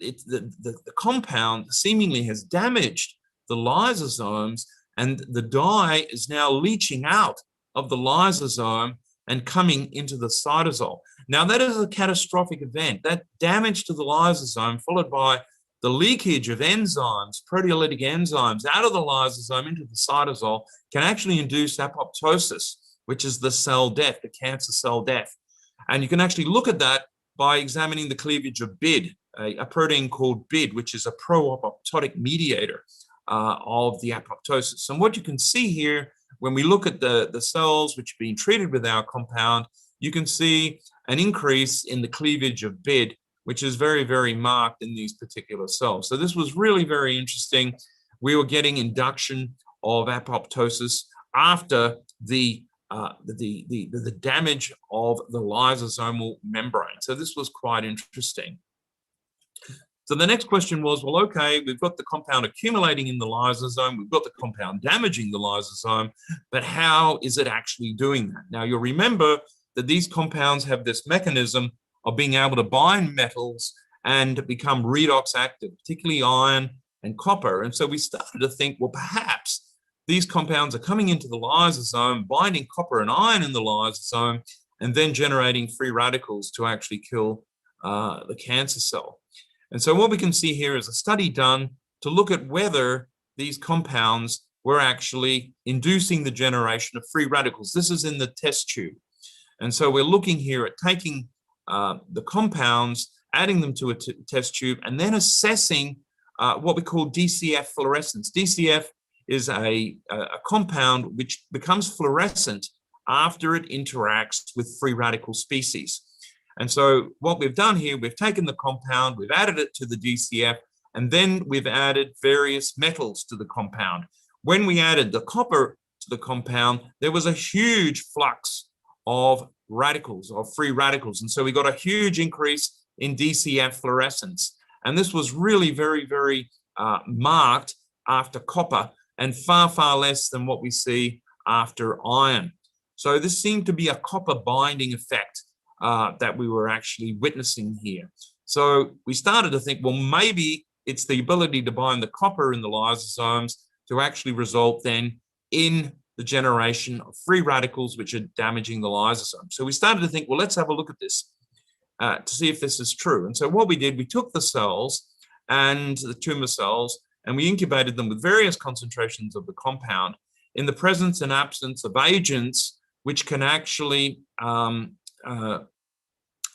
compound seemingly has damaged the lysosomes, and the dye is now leaching out of the lysosome and coming into the cytosol. Now, that is a catastrophic event. That damage to the lysosome, followed by the leakage of enzymes, proteolytic enzymes, out of the lysosome into the cytosol, can actually induce apoptosis, which is the cell death, the cancer cell death. And you can actually look at that by examining the cleavage of BID, a protein called BID, which is a pro-apoptotic mediator of the apoptosis. And what you can see here, when we look at the cells which have been treated with our compound, you can see an increase in the cleavage of BID, which is very, very marked in these particular cells. So this was really very interesting. We were getting induction of apoptosis after the damage of the lysosomal membrane. So this was quite interesting. So the next question was, well, okay, we've got the compound accumulating in the lysosome, we've got the compound damaging the lysosome, but how is it actually doing that? Now, you'll remember that these compounds have this mechanism of being able to bind metals and become redox active, particularly iron and copper. And so we started to think, well, perhaps these compounds are coming into the lysosome, binding copper and iron in the lysosome, and then generating free radicals to actually kill the cancer cell. And so what we can see here is a study done to look at whether these compounds were actually inducing the generation of free radicals. This is in the test tube. And so we're looking here at taking the compounds, adding them to a test tube, and then assessing what we call DCF fluorescence. DCF is a compound which becomes fluorescent after it interacts with free radical species. And so what we've done here, we've taken the compound, we've added it to the DCF, and then we've added various metals to the compound. when we added the copper to the compound, there was a huge flux of radicals, of free radicals. And so we got a huge increase in DCF fluorescence. And this was really very, very marked after copper, and far, far less than what we see after iron. So this seemed to be a copper binding effect that we were actually witnessing here. So we started to think, well, maybe it's the ability to bind the copper in the lysosomes to actually result then in the generation of free radicals, which are damaging the lysosome. So we started to think, well, let's have a look at this to see if this is true. And so what we did, we took the cells and the tumor cells, and we incubated them with various concentrations of the compound in the presence and absence of agents which can actually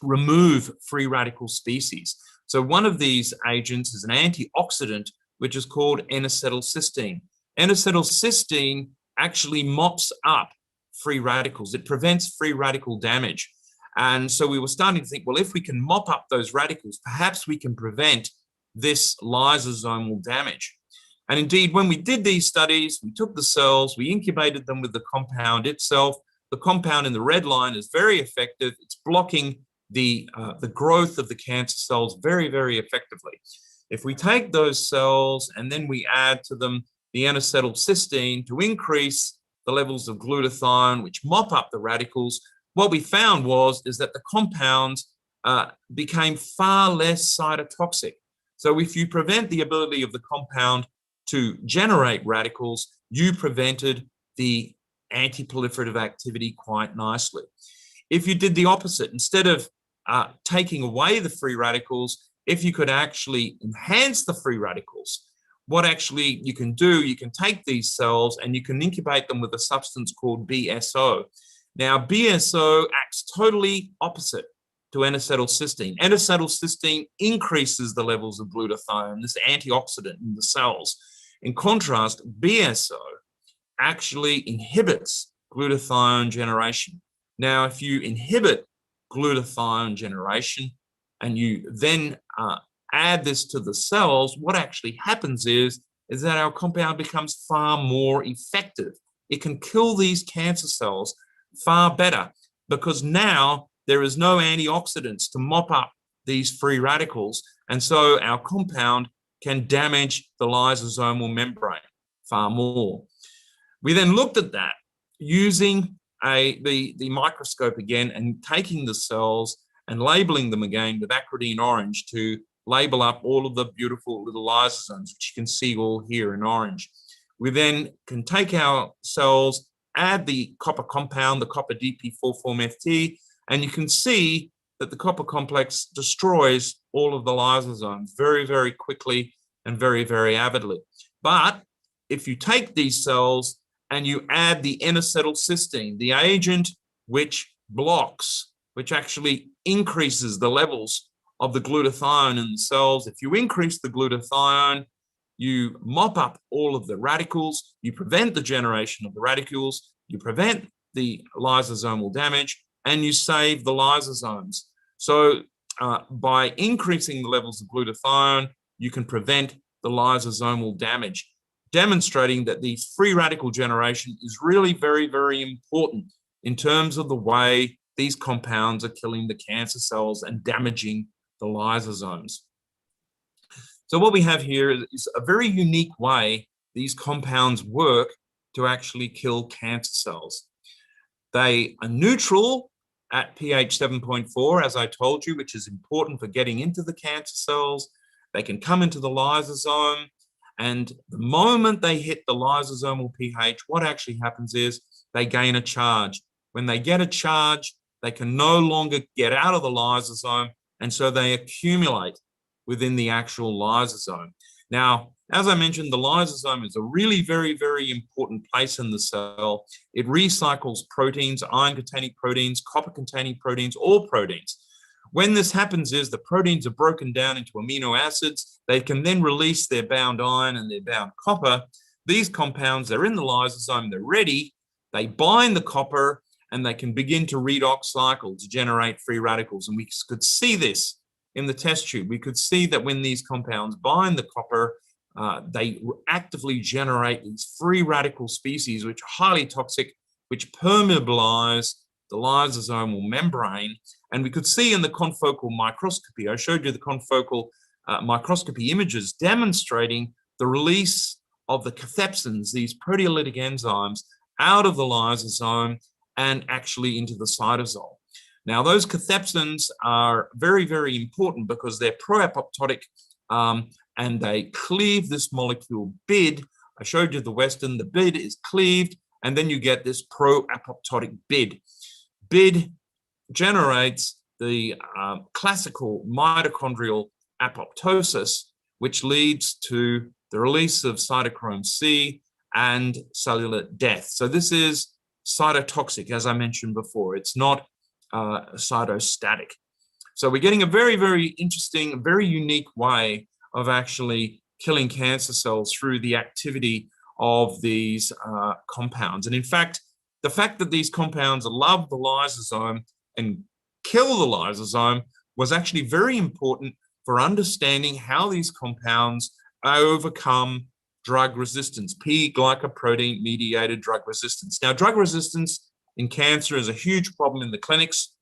remove free radical species. So one of these agents is an antioxidant, which is called N-acetylcysteine. N-acetylcysteine actually mops up free radicals. It prevents free radical damage. And so we were starting to think, well, if we can mop up those radicals, perhaps we can prevent this lysosomal damage. And indeed, when we did these studies, we took the cells, we incubated them with the compound itself. The compound in the red line is very effective. It's blocking the growth of the cancer cells very, very effectively. If we take those cells and then we add to them the N-acetylcysteine to increase the levels of glutathione, which mop up the radicals, what we found is that the compounds became far less cytotoxic. So if you prevent the ability of the compound to generate radicals, you prevented the anti-proliferative activity quite nicely. If you did the opposite, instead of taking away the free radicals, if you could actually enhance the free radicals, what actually you can do, you can take these cells and you can incubate them with a substance called BSO. Now, BSO acts totally opposite to N-acetylcysteine. N-acetylcysteine increases the levels of glutathione, this antioxidant in the cells. In contrast, BSO actually inhibits glutathione generation. Now, if you inhibit glutathione generation and you then add this to the cells, what actually happens is that our compound becomes far more effective. It can kill these cancer cells far better because now there is no antioxidants to mop up these free radicals. And so our compound can damage the lysosomal membrane far more. We then looked at that using the microscope again and taking the cells and labeling them again with acridine orange to label up all of the beautiful little lysosomes, which you can see all here in orange. We then can take our cells, add the copper compound, the copper DP4-FT, and you can see that the copper complex destroys all of the lysosomes very, very quickly and very, very avidly. But if you take these cells and you add the N-acetylcysteine, the agent which blocks, which actually increases the levels of the glutathione in the cells, if you increase the glutathione, you mop up all of the radicals, you prevent the generation of the radicals, you prevent the lysosomal damage, and you save the lysosomes. So by increasing the levels of glutathione, you can prevent the lysosomal damage, demonstrating that the free radical generation is really very, very important in terms of the way these compounds are killing the cancer cells and damaging the lysosomes. So what we have here is a very unique way these compounds work to actually kill cancer cells. They are neutral at pH 7.4, as I told you, which is important for getting into the cancer cells. They can come into the lysosome, and the moment they hit the lysosomal pH, what actually happens is they gain a charge. When they get a charge, they can no longer get out of the lysosome, and so they accumulate within the actual lysosome. Now, as I mentioned, the lysosome is a really very, very important place in the cell. It recycles proteins, iron-containing proteins, copper-containing proteins, all proteins. When this happens is the proteins are broken down into amino acids. They can then release their bound iron and their bound copper. These compounds are in the lysosome, they're ready, they bind the copper, and they can begin to redox cycle to generate free radicals. And we could see this in the test tube. We could see that when these compounds bind the copper, they actively generate these free radical species, which are highly toxic, which permeabilize the lysosomal membrane. And we could see in the confocal microscopy, I showed you the confocal microscopy images demonstrating the release of the cathepsins, these proteolytic enzymes, out of the lysosome and actually into the cytosol. Now, those cathepsins are very, very important because they're pro-apoptotic and they cleave this molecule BID. I showed you the Western, the BID is cleaved, and then you get this pro-apoptotic BID. BID generates the classical mitochondrial apoptosis, which leads to the release of cytochrome C and cellular death. So this is cytotoxic, as I mentioned before. It's not cytostatic. So we're getting a very, very interesting, very unique way of actually killing cancer cells through the activity of these compounds. And in fact, the fact that these compounds love the lysosome and kill the lysosome was actually very important for understanding how these compounds overcome drug resistance, P-glycoprotein mediated drug resistance. Now, drug resistance in cancer is a huge problem in the clinics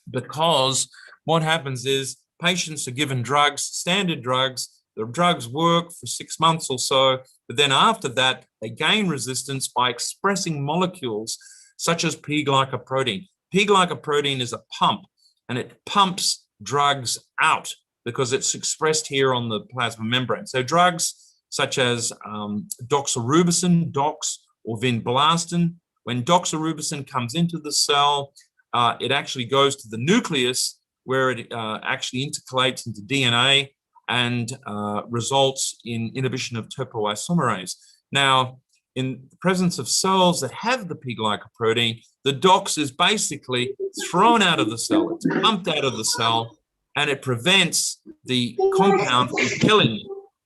because what happens is patients are given drugs, standard drugs. The drugs work for 6 months or so, but then after that, they gain resistance by expressing molecules such as P-glycoprotein. P-glycoprotein is a pump, and it pumps drugs out because it's expressed here on the plasma membrane. So drugs such as doxorubicin, DOX, or vinblastine, when doxorubicin comes into the cell, it actually goes to the nucleus where it actually intercalates into DNA and results in inhibition of topoisomerase. Now, in the presence of cells that have the P-glycoprotein, the DOX is basically thrown out of the cell, it's pumped out of the cell, and it prevents the compound from killing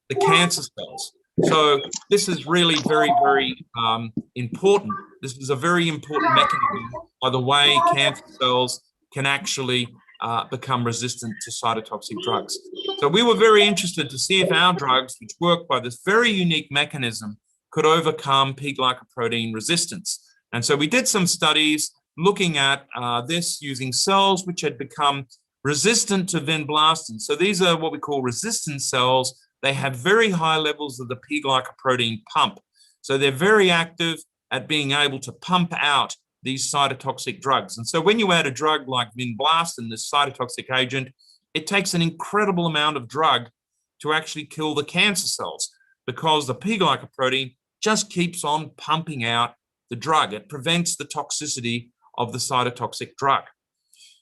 the cancer cells. So this is really very, very important. This is a very important mechanism by the way cancer cells can actually become resistant to cytotoxic drugs. So we were very interested to see if our drugs, which work by this very unique mechanism, could overcome P-glycoprotein resistance. And so we did some studies looking at this using cells which had become resistant to vinblastine. So these are what we call resistant cells. They have very high levels of the P-glycoprotein pump. So they're very active at being able to pump out these cytotoxic drugs. And so when you add a drug like vinblastine, this cytotoxic agent, it takes an incredible amount of drug to actually kill the cancer cells because the P-glycoprotein just keeps on pumping out the drug. It prevents the toxicity of the cytotoxic drug.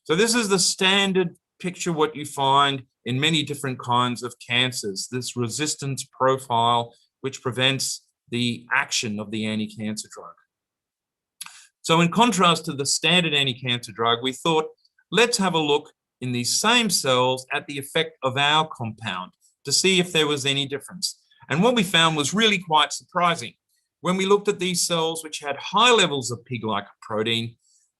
So this is the standard picture, what you find in many different kinds of cancers, this resistance profile, which prevents the action of the anti-cancer drug. So in contrast to the standard anti-cancer drug, we thought, let's have a look in these same cells at the effect of our compound to see if there was any difference. And what we found was really quite surprising. When we looked at these cells which had high levels of P-glycoprotein,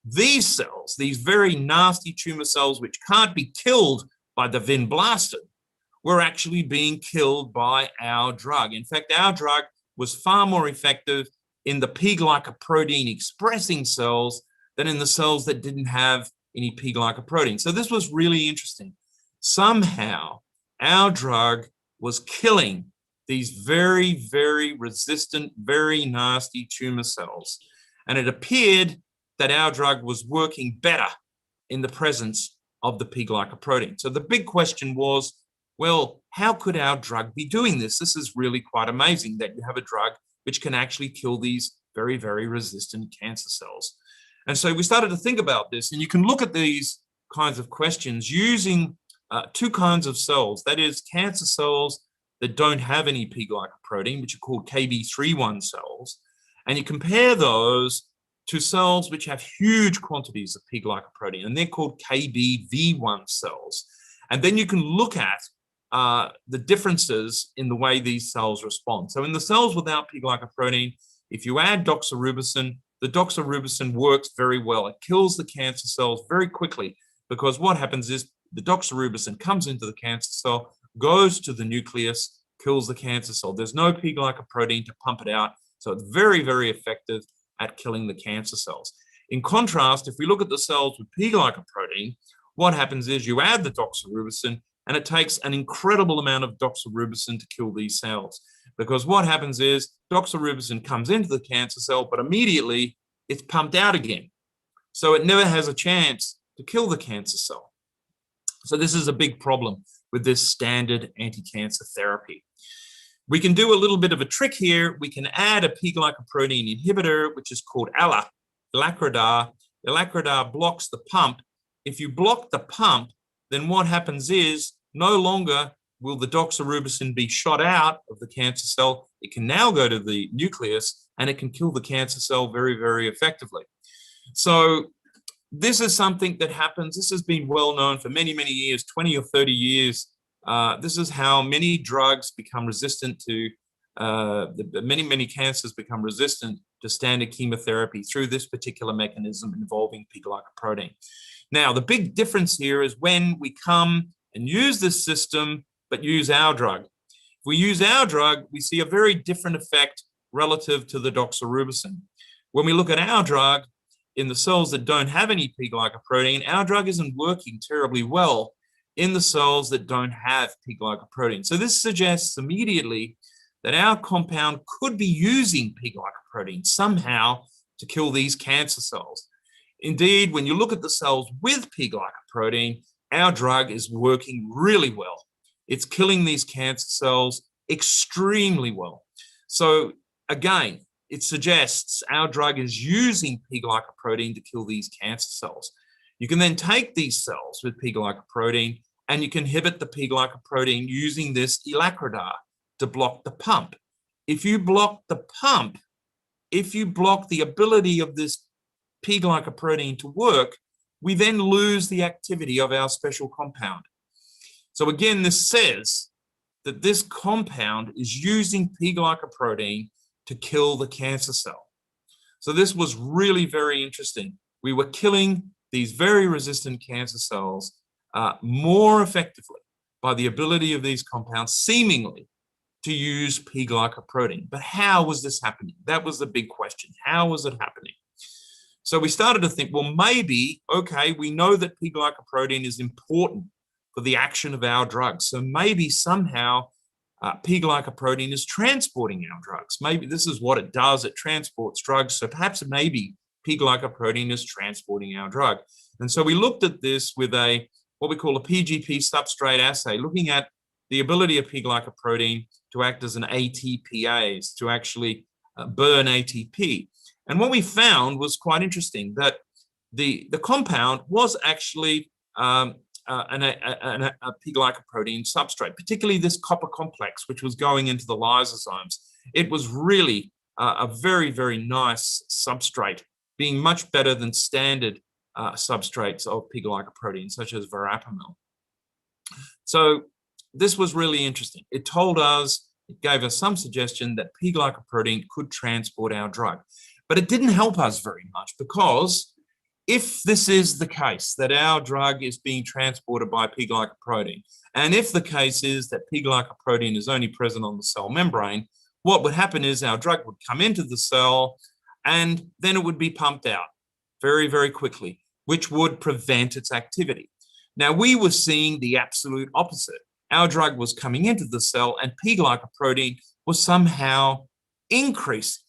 these cells, these very nasty tumor cells which can't be killed by the vinblastine, were actually being killed by our drug. In fact, our drug was far more effective in the P-glycoprotein expressing cells than in the cells that didn't have any P-glycoprotein. So this was really interesting. Somehow, our drug was killing these very, very resistant, very nasty tumor cells. And it appeared that our drug was working better in the presence of the P-glycoprotein. So the big question was, well, how could our drug be doing this? This is really quite amazing that you have a drug which can actually kill these very, very resistant cancer cells. And so we started to think about this, and you can look at these kinds of questions using two kinds of cells, that is cancer cells that don't have any P-glycoprotein, which are called KB31 cells, and you compare those to cells which have huge quantities of P-glycoprotein, and they're called KBV1 cells. And then you can look at the differences in the way these cells respond. So in the cells without P-glycoprotein, if you add doxorubicin, the doxorubicin works very well. It kills the cancer cells very quickly because what happens is the doxorubicin comes into the cancer cell, goes to the nucleus, kills the cancer cell. There's no P-glycoprotein to pump it out. So it's very, very effective at killing the cancer cells. In contrast, if we look at the cells with P-glycoprotein, what happens is you add the doxorubicin, and it takes an incredible amount of doxorubicin to kill these cells. Because what happens is doxorubicin comes into the cancer cell, but immediately it's pumped out again. So it never has a chance to kill the cancer cell. So this is a big problem with this standard anti-cancer therapy. We can do a little bit of a trick here. We can add a P-glycoprotein inhibitor, which is called ilacrodar. Ilacrodar blocks the pump. If you block the pump, then what happens is no longer will the doxorubicin be shot out of the cancer cell. It can now go to the nucleus and it can kill the cancer cell very, very effectively. So this is something that happens. This has been well known for many, many years, 20 or 30 years. This is how many drugs become resistant to, many cancers become resistant to standard chemotherapy through this particular mechanism involving P-glycoprotein. Now, the big difference here is when we come and use this system, but use our drug. If we use our drug, we see a very different effect relative to the doxorubicin. When we look at our drug in the cells that don't have any P-glycoprotein, our drug isn't working terribly well in the cells that don't have P-glycoprotein. So this suggests immediately that our compound could be using P-glycoprotein somehow to kill these cancer cells. Indeed, when you look at the cells with P-glycoprotein, our drug is working really well. It's killing these cancer cells extremely well. So again, it suggests our drug is using P-glycoprotein to kill these cancer cells. You can then take these cells with P-glycoprotein and you can inhibit the P-glycoprotein using this ilacrodar to block the pump. If you block the pump, if you block the ability of this P-glycoprotein to work, we then lose the activity of our special compound. So again, this says that this compound is using P-glycoprotein to kill the cancer cell. So this was really very interesting. We were killing these very resistant cancer cells more effectively by the ability of these compounds seemingly to use P-glycoprotein. But how was this happening? That was the big question. How was it happening? So we started to think, well, maybe, okay, we know that P-glycoprotein is important for the action of our drugs. So maybe somehow P-glycoprotein is transporting our drugs. Maybe this is what it does. It transports drugs. So perhaps maybe P-glycoprotein is transporting our drug. And so we looked at this with what we call a PGP substrate assay, looking at the ability of P-glycoprotein to act as an ATPase, to actually burn ATP. And what we found was quite interesting, that the compound was actually a P-glycoprotein substrate, particularly this copper complex, which was going into the lysosomes. It was really a very, very nice substrate, being much better than standard substrates of P-glycoprotein, such as verapamil. So this was really interesting. It told us, it gave us some suggestion that P-glycoprotein could transport our drug. But it didn't help us very much, because if this is the case, that our drug is being transported by P-glycoprotein, and if the case is that P-glycoprotein is only present on the cell membrane, what would happen is our drug would come into the cell and then it would be pumped out very, very quickly, which would prevent its activity. Now, we were seeing the absolute opposite. Our drug was coming into the cell and P-glycoprotein was somehow increasing,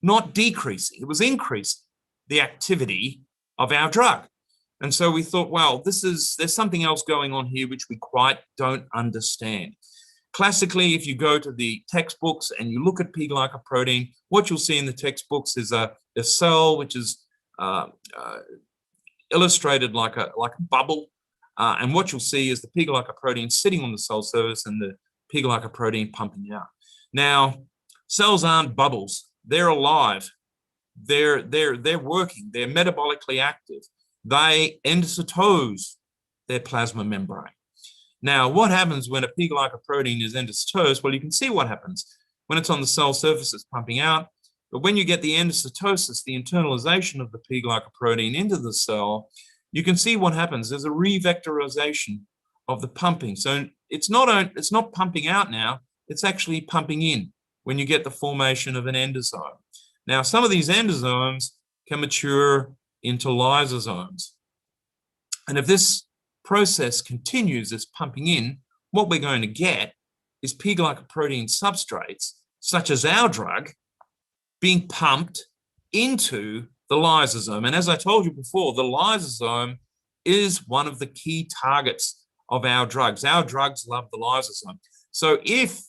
not decreasing. It was increasing the activity of our drug. And so we thought, well, there's something else going on here which we quite don't understand. Classically, if you go to the textbooks and you look at P-glycoprotein, what you'll see in the textbooks is a cell which is illustrated like a bubble. And what you'll see is the P-glycoprotein sitting on the cell surface and the P-glycoprotein pumping out. Now, cells aren't bubbles. They're alive. They're working. They're metabolically active. They endocytose their plasma membrane. Now, what happens when a P-glycoprotein is endocytosed? Well, you can see what happens. When it's on the cell surface, it's pumping out. But when you get the endocytosis, the internalization of the P-glycoprotein into the cell, you can see what happens. There's a revectorization of the pumping. So it's not pumping out now. it's actually pumping in when you get the formation of an endosome. Now, some of these endosomes can mature into lysosomes. And if this process continues, this pumping in, what we're going to get is P-glycoprotein substrates, such as our drug, being pumped into the lysosome. And as I told you before, the lysosome is one of the key targets of our drugs. Our drugs love the lysosome. So if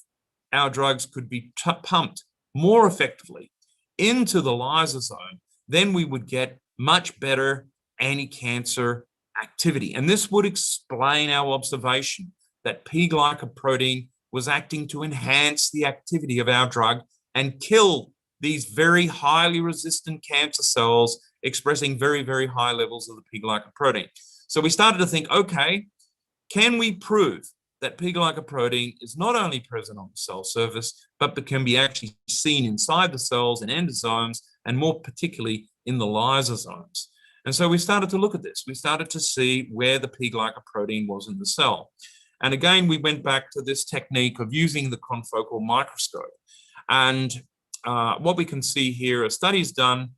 our drugs could be pumped more effectively into the lysosome, then we would get much better anti-cancer activity. And this would explain our observation that P-glycoprotein was acting to enhance the activity of our drug and kill these very highly resistant cancer cells expressing very, very high levels of the P-glycoprotein. So we started to think, okay, can we prove that P-glycoprotein is not only present on the cell surface, but can be actually seen inside the cells and endosomes, and more particularly in the lysosomes? And so we started to look at this. We started to see where the P-glycoprotein was in the cell. And again, we went back to this technique of using the confocal microscope. And what we can see here are studies done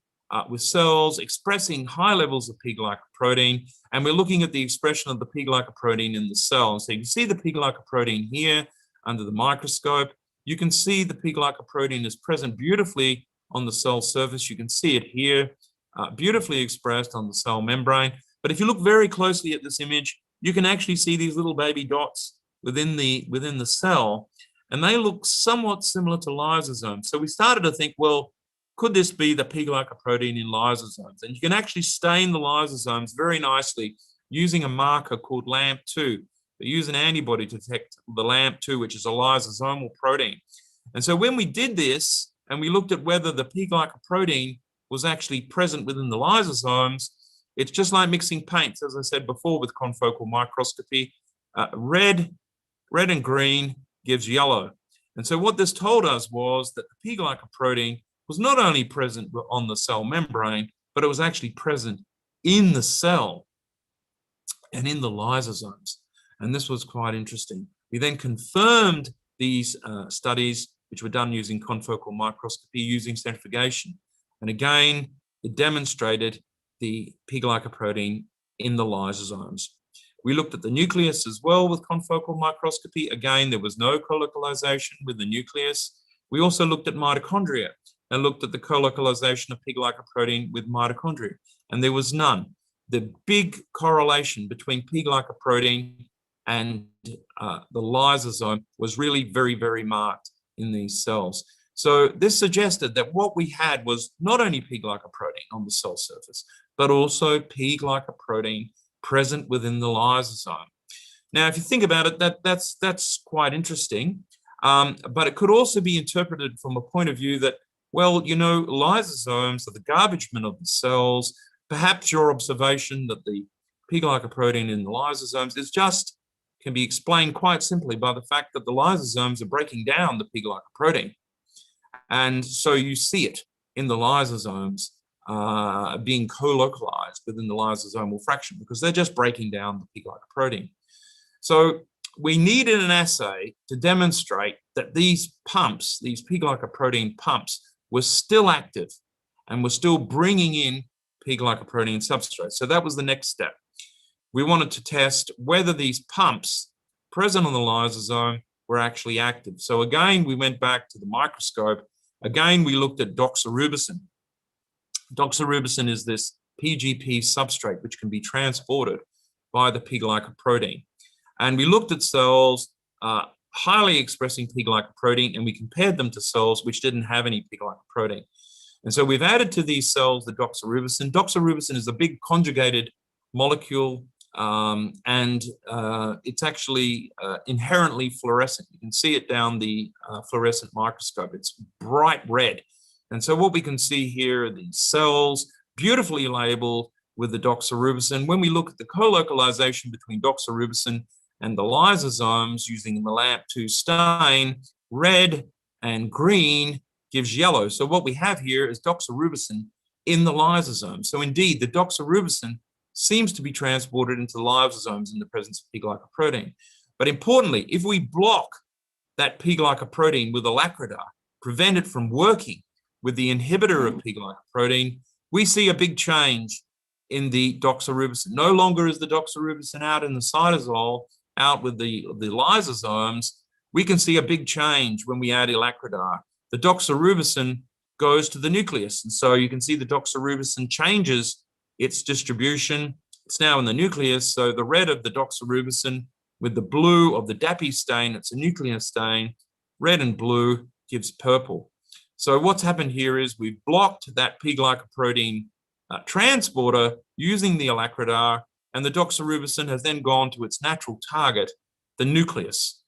with cells expressing high levels of P-glycoprotein, and we're looking at the expression of the P-glycoprotein in the cell. So you can see the P-glycoprotein here under the microscope. You can see the P-glycoprotein is present beautifully on the cell surface. You can see it here, beautifully expressed on the cell membrane. But if you look very closely at this image, you can actually see these little baby dots within the cell, and they look somewhat similar to lysosomes. So we started to think, well, could this be the P-glycoprotein in lysosomes? And you can actually stain the lysosomes very nicely using a marker called LAMP2. They use an antibody to detect the LAMP2, which is a lysosomal protein. And so when we did this, and we looked at whether the P-glycoprotein was actually present within the lysosomes, it's just like mixing paints, as I said before, with confocal microscopy. Red and green gives yellow. And so what this told us was that the P-glycoprotein was not only present on the cell membrane, but it was actually present in the cell and in the lysosomes. And this was quite interesting. We then confirmed these studies, which were done using confocal microscopy, using centrifugation. And again, it demonstrated the P-glycoprotein in the lysosomes. We looked at the nucleus as well with confocal microscopy. Again, there was no colocalization with the nucleus. We also looked at mitochondria and looked at the colocalization of P-glycoprotein with mitochondria, and there was none. The big correlation between P-glycoprotein and the lysosome was really very, very marked in these cells. So this suggested that what we had was not only P-glycoprotein on the cell surface, but also P-glycoprotein present within the lysosome. Now, if you think about it, that's quite interesting, but it could also be interpreted from a point of view that, well, you know, lysosomes are the garbage men of the cells. Perhaps your observation that the P-glycoprotein in the lysosomes is just, can be explained quite simply by the fact that the lysosomes are breaking down the P-glycoprotein. And so you see it in the lysosomes being co-localized within the lysosomal fraction because they're just breaking down the P-glycoprotein. So we needed an assay to demonstrate that these pumps, these P-glycoprotein pumps, were still active and were still bringing in P-glycoprotein substrate. So that was the next step. We wanted to test whether these pumps present on the lysosome were actually active. So again, we went back to the microscope. Again, we looked at doxorubicin. Doxorubicin is this PGP substrate which can be transported by the P-glycoprotein. And we looked at cells highly expressing P-glycoprotein, and we compared them to cells which didn't have any P-glycoprotein. And so we've added to these cells the doxorubicin. Doxorubicin is a big conjugated molecule, and it's actually inherently fluorescent. You can see it down the fluorescent microscope. It's bright red. And so what we can see here are these cells beautifully labeled with the doxorubicin. When we look at the co-localization between doxorubicin and the lysosomes using the LAMP2 stain, red and green gives yellow. So what we have here is doxorubicin in the lysosome. So indeed, the doxorubicin seems to be transported into the lysosomes in the presence of P-glycoprotein. But importantly, if we block that P-glycoprotein with alacridar, prevent it from working with the inhibitor of P-glycoprotein, we see a big change in the doxorubicin. No longer is the doxorubicin out in the cytosol, out with the lysosomes. We can see a big change when we add alacridar. The doxorubicin goes to the nucleus. And so you can see the doxorubicin changes its distribution. It's now in the nucleus. So the red of the doxorubicin with the blue of the DAPI stain, it's a nuclear stain, red and blue gives purple. So what's happened here is we've blocked that P-glycoprotein transporter using the alacridar, and the doxorubicin has then gone to its natural target, the nucleus,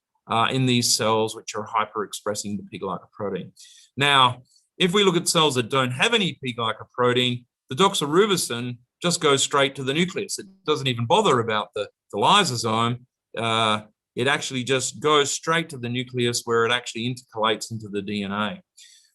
in these cells which are hyper-expressing the P-glycoprotein. Now, if we look at cells that don't have any P-glycoprotein, the doxorubicin just goes straight to the nucleus. It doesn't even bother about the lysosome. It actually just goes straight to the nucleus where it actually intercalates into the DNA.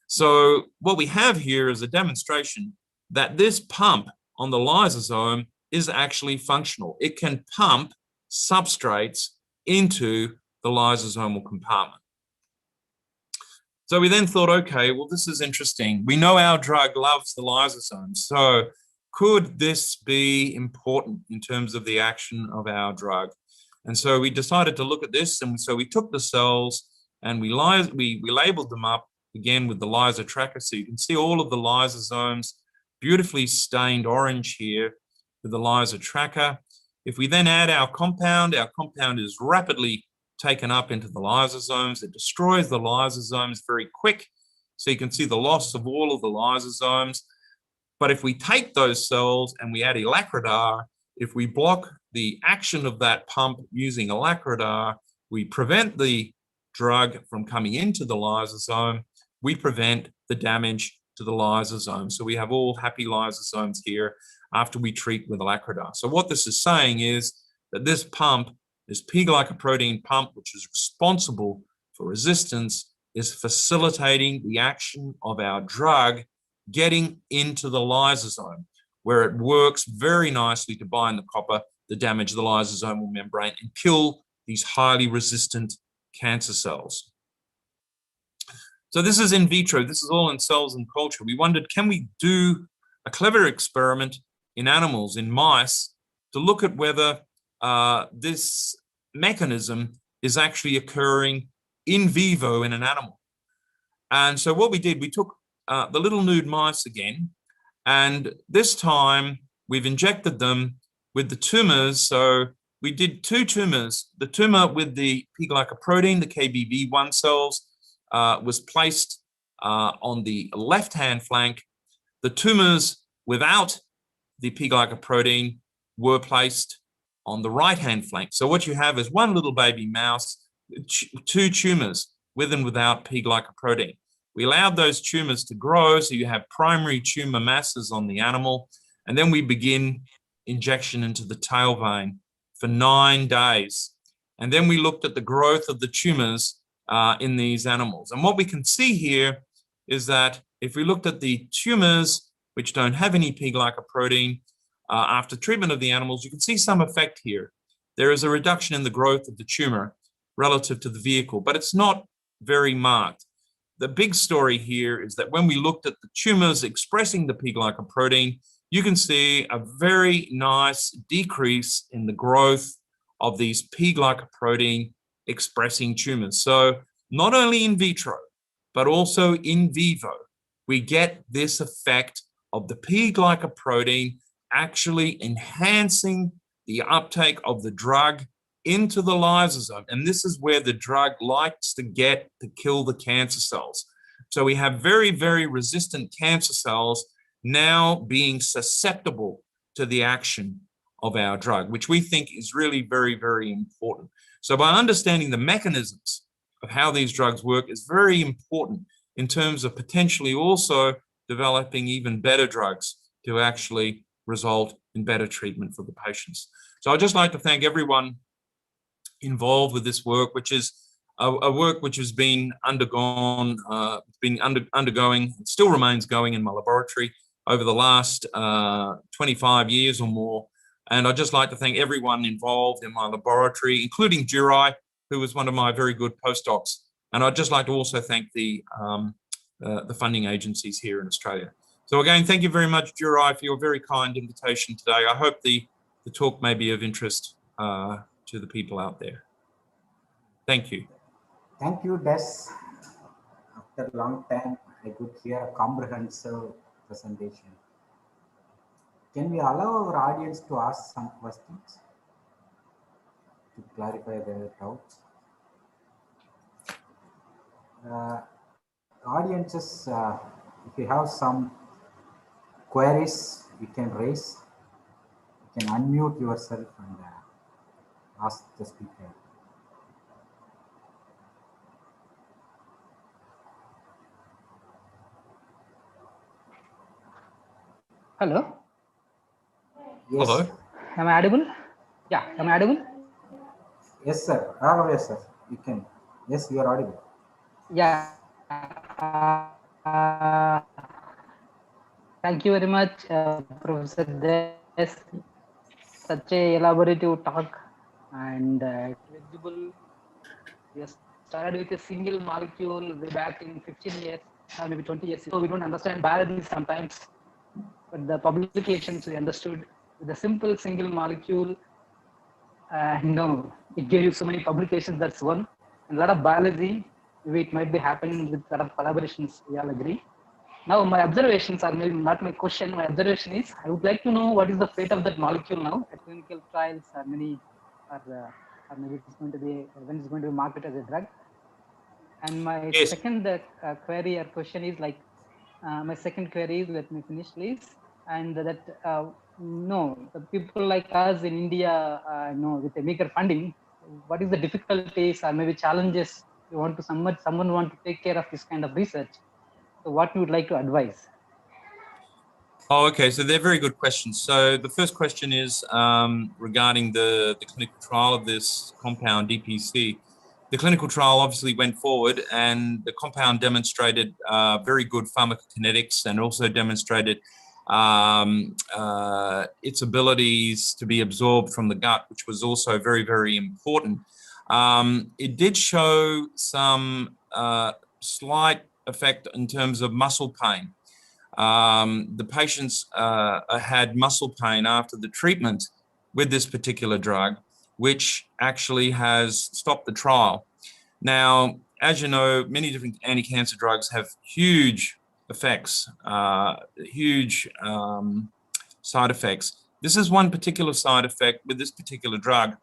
So what we have here is a demonstration that this pump on the lysosome is actually functional. It can pump substrates into the lysosomal compartment. So we then thought, okay, well, this is interesting. We know our drug loves the lysosome. So could this be important in terms of the action of our drug? And so we decided to look at this. And so we took the cells and we labeled them up again with the lyso tracker. So you can see all of the lysosomes beautifully stained orange here with the lyso tracker. If we then add our compound is rapidly taken up into the lysosomes. It destroys the lysosomes very quick. So you can see the loss of all of the lysosomes. But if we take those cells and we add alacridar, if we block the action of that pump using alacridar, we prevent the drug from coming into the lysosome, we prevent the damage to the lysosome. So we have all happy lysosomes here after we treat with alacridar. So what this is saying is that this pump, this P-glycoprotein pump, which is responsible for resistance, is facilitating the action of our drug getting into the lysosome, where it works very nicely to bind the copper, to damage the lysosomal membrane and kill these highly resistant cancer cells. So this is in vitro. This is all in cells and culture. We wondered, can we do a clever experiment in animals, in mice, to look at whether this mechanism is actually occurring in vivo in an animal? And so what we did, we took the little nude mice again, and this time we've injected them with the tumors. So we did two tumors. The tumor with the P-glycoprotein, the KBB1 cells, was placed on the left-hand flank. The tumors without the P-glycoprotein were placed on the right-hand flank. So what you have is one little baby mouse, two tumors with and without P-glycoprotein. We allowed those tumors to grow, so you have primary tumor masses on the animal, and then we begin injection into the tail vein for 9 days. And then we looked at the growth of the tumors in these animals. And what we can see here is that if we looked at the tumors which don't have any P-glycoprotein, after treatment of the animals, you can see some effect here. There is a reduction in the growth of the tumor relative to the vehicle, but it's not very marked. The big story here is that when we looked at the tumors expressing the P-glycoprotein, you can see a very nice decrease in the growth of these P-glycoprotein expressing tumors. So not only in vitro, but also in vivo, we get this effect of the P-glycoprotein actually enhancing the uptake of the drug into the lysosome. And this is where the drug likes to get to kill the cancer cells. So we have very, very resistant cancer cells now being susceptible to the action of our drug, which we think is really very, very important. So by understanding the mechanisms of how these drugs work is very important in terms of potentially also developing even better drugs to actually result in better treatment for the patients. So I'd just like to thank everyone involved with this work, which is a work which has been undergoing, and still remains going in my laboratory over the last 25 years or more. And I'd just like to thank everyone involved in my laboratory, including Jirai, who was one of my very good postdocs And I'd just like to also thank the funding agencies here in Australia. So again, thank you very much, Jurai, for your very kind invitation today. I hope the talk may be of interest to the people out there. Thank you. Thank you, Des. After a long time, I could hear a comprehensive presentation. Can we allow our audience to ask some questions to clarify their doubts? Audiences, if you have some queries, you can raise. You can unmute yourself and ask the speaker. Hello. Yes. Hello. Am I audible? Yeah, am I audible? Yes, sir. Yes, sir. You can. Yes, you are audible. Yeah. Thank you very much, Professor Des. Such a elaborative talk and visible. We started with a single molecule way back in 15 years, maybe 20 years. So we don't understand biology sometimes, but the publications we understood with a simple single molecule. No, it gave you so many publications. That's one. And a lot of biology. Maybe it might be happening with a lot of collaborations. We all agree. Now, my observations are maybe not my question. My observation is, I would like to know what is the fate of that molecule now. At clinical trials, many are, or maybe it's going to be when it's going to be marketed as a drug. And my Yes. second query or question is like, my second query is, let me finish, please. And that no, the people like us in India, no, with a meager funding, what is the difficulties or maybe challenges you want to someone want to take care of this kind of research? So what you would like to advise? Oh, okay. So they're very good questions. So the first question is regarding the clinical trial of this compound DPC. The clinical trial obviously went forward, and the compound demonstrated very good pharmacokinetics and also demonstrated its abilities to be absorbed from the gut, which was also very, very important. It did show some slight effect in terms of muscle pain. The patients had muscle pain after the treatment with this particular drug, which actually has stopped the trial. Now, as you know, many different anti-cancer drugs have huge effects, huge side effects. This is one particular side effect with this particular drug.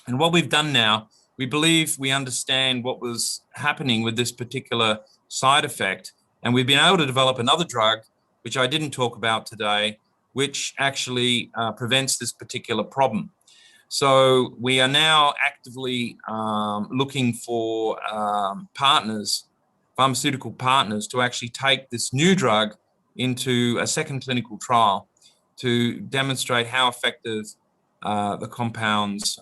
And what we've done now, we believe we understand what was happening with this particular side effect. And we've been able to develop another drug, which I didn't talk about today, which actually prevents this particular problem. So we are now actively looking for partners, pharmaceutical partners, to actually take this new drug into a second clinical trial to demonstrate how effective the compounds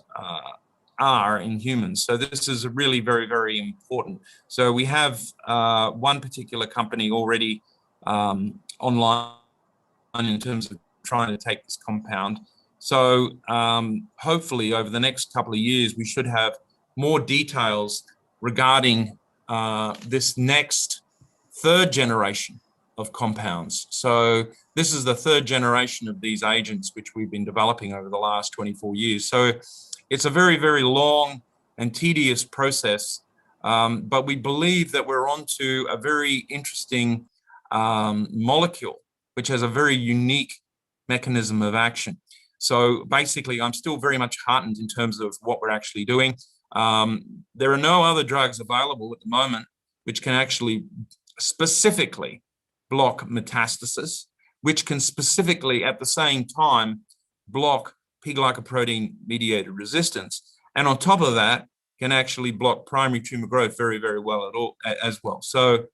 are in humans. So this is really very, very important. So we have one particular company already online in terms of trying to take this compound. So hopefully over the next couple of years, we should have more details regarding this next third generation of compounds. So this is the third generation of these agents, which we've been developing over the last 24 years. So it's a very, very long and tedious process, but we believe that we're onto a very interesting molecule, which has a very unique mechanism of action. So basically, I'm still very much heartened in terms of what we're actually doing. There are no other drugs available at the moment which can actually specifically block metastasis, which can specifically at the same time block P-glycoprotein mediated resistance. And on top of that, can actually block primary tumor growth very, very well as well. So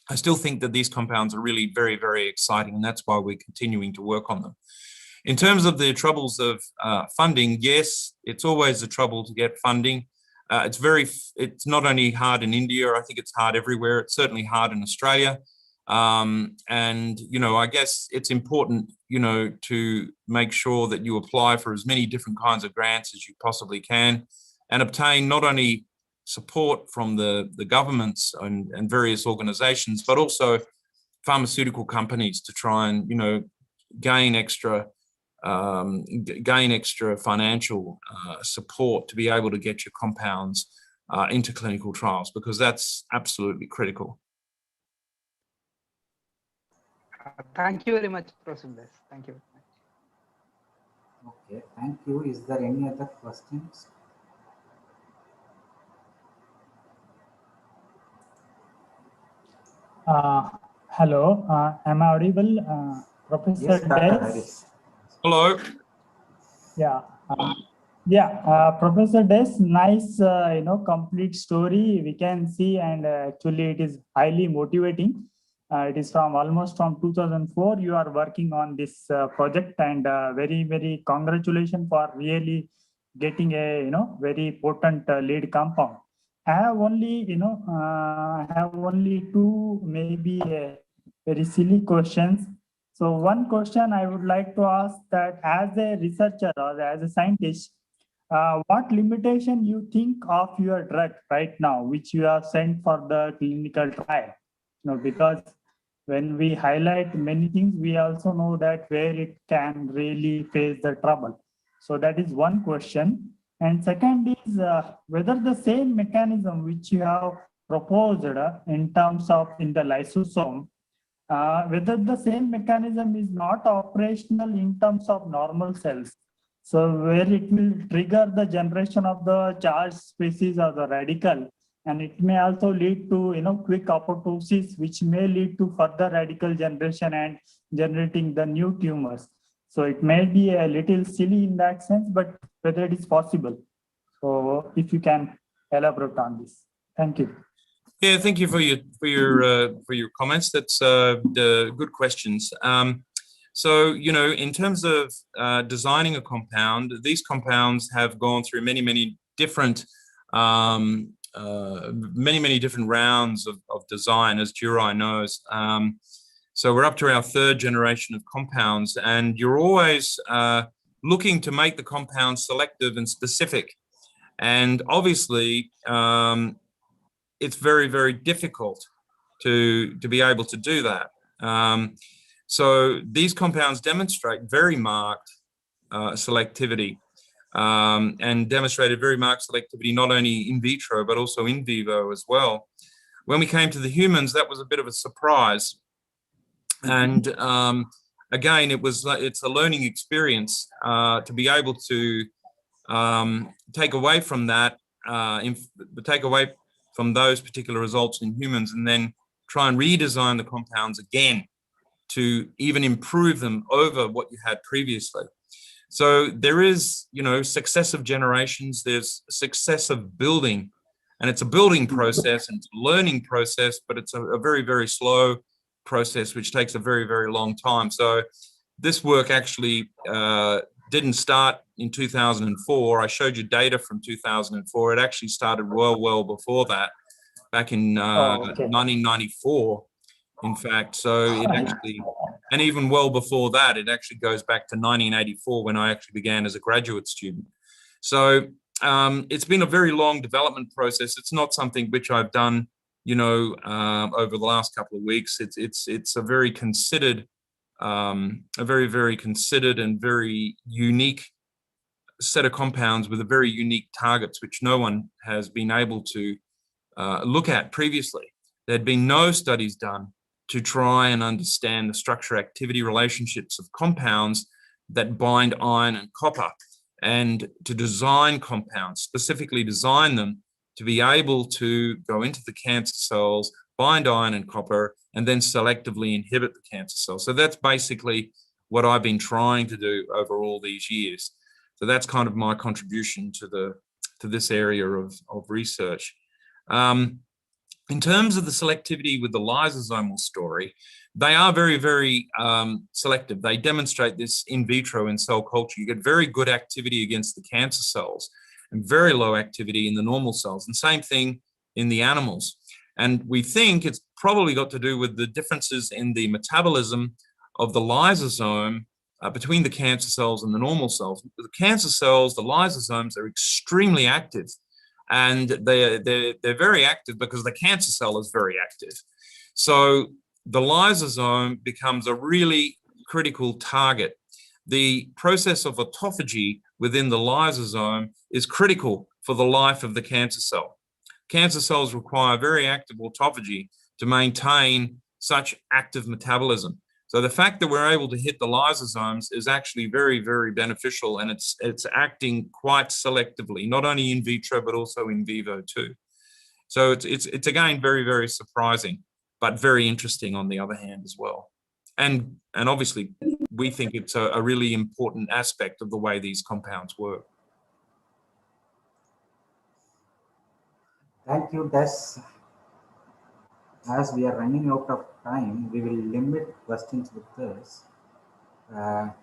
I still think that these compounds are really very, very exciting, and that's why we're continuing to work on them. In terms of the troubles of funding, yes, it's always a trouble to get funding. It's not only hard in India, I think it's hard everywhere. It's certainly hard in Australia. And, you know, I guess it's important, you know, to make sure that you apply for as many different kinds of grants as you possibly can and obtain not only support from the governments and various organizations, but also pharmaceutical companies to try and, you know, gain extra financial support to be able to get your compounds into clinical trials, because that's absolutely critical. Thank you very much, Professor Des. Thank you. Okay, thank you. Is there any other questions? Hello, am I audible, Professor Yes, Dr. Des? Harish. Hello. Yeah, Professor Des, nice, you know, complete story we can see, and actually it is highly motivating. It is almost from 2004 you are working on this project, and very congratulations for really getting a, you know, very potent lead compound. I have only, you know, two maybe very silly questions. So one question I would like to ask, that as a researcher or as a scientist, what limitation you think of your drug right now, which you have sent for the clinical trial? You know, because when we highlight many things, we also know that where it can really face the trouble. So that is one question. And second is whether the same mechanism which you have proposed in terms of in the lysosome, whether the same mechanism is not operational in terms of normal cells. So where it will trigger the generation of the charged species or the radical, and it may also lead to, you know, quick apoptosis, which may lead to further radical generation and generating the new tumors. So it may be a little silly in that sense, but whether it is possible. So if you can elaborate on this. Thank you. Yeah, thank you for your comments. That's the good questions. So, you know, in terms of designing a compound, these compounds have gone through many different different rounds of design, as Jurai knows. So we're up to our third generation of compounds, and you're always looking to make the compound selective and specific. And obviously, it's very difficult to be able to do that. So these compounds demonstrate very marked selectivity, and demonstrated very marked selectivity not only in vitro but also in vivo as well. When we came to the humans, that was a bit of a surprise. And again, it's a learning experience to be able to take away from that, take away from those particular results in humans, and then try and redesign the compounds again to even improve them over what you had previously. So there is, you know, successive generations, there's successive building, and it's a building process and it's a learning process, but it's a very slow process, which takes a very long time. So this work actually didn't start in 2004. I showed you data from 2004. It actually started well before that, back in 1994. In fact, so it actually, and even well before that, it actually goes back to 1984 when I actually began as a graduate student. So it's been a very long development process. It's not something which I've done, you know, over the last couple of weeks. It's a very considered, very considered and very unique set of compounds with a very unique targets, which no one has been able to look at previously. There'd been no studies done to try and understand the structure-activity relationships of compounds that bind iron and copper, and to design compounds, specifically design them to be able to go into the cancer cells, bind iron and copper, and then selectively inhibit the cancer cells. So that's basically what I've been trying to do over all these years. So that's kind of my contribution to this area of research. In terms of the selectivity with the lysosomal story, they are very selective. They demonstrate this in vitro in cell culture. You get very good activity against the cancer cells and very low activity in the normal cells, and same thing in the animals. And we think it's probably got to do with the differences in the metabolism of the lysosome between the cancer cells and the normal cells. The cancer cells, the lysosomes, are extremely active, and they're very active because the cancer cell is very active. So the lysosome becomes a really critical target. The process of autophagy within the lysosome is critical for the life of the cancer cell. Cancer cells require very active autophagy to maintain such active metabolism. So the fact that we're able to hit the lysosomes is actually very, very beneficial, and it's acting quite selectively, not only in vitro but also in vivo too. So it's again very, very surprising, but very interesting on the other hand as well. And obviously we think it's a really important aspect of the way these compounds work. Thank you, Des. As we are running out of time, we will limit questions with this. Now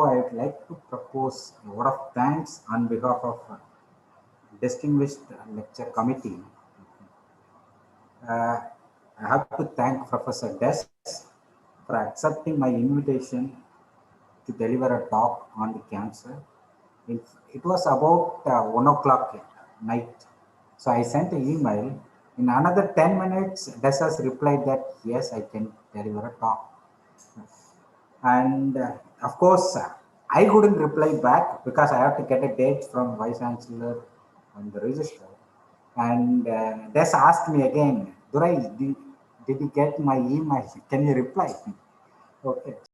I would like to propose a word of thanks on behalf of distinguished lecture committee. I have to thank Professor Des for accepting my invitation to deliver a talk on the cancer. It was about 1 o'clock at night. So I sent an email. In another 10 minutes, Des has replied that, yes, I can deliver a talk. And of course, I couldn't reply back because I have to get a date from Vice Chancellor and the registrar. And Des asked me again, Durai, did you get my email? Can you reply? Okay.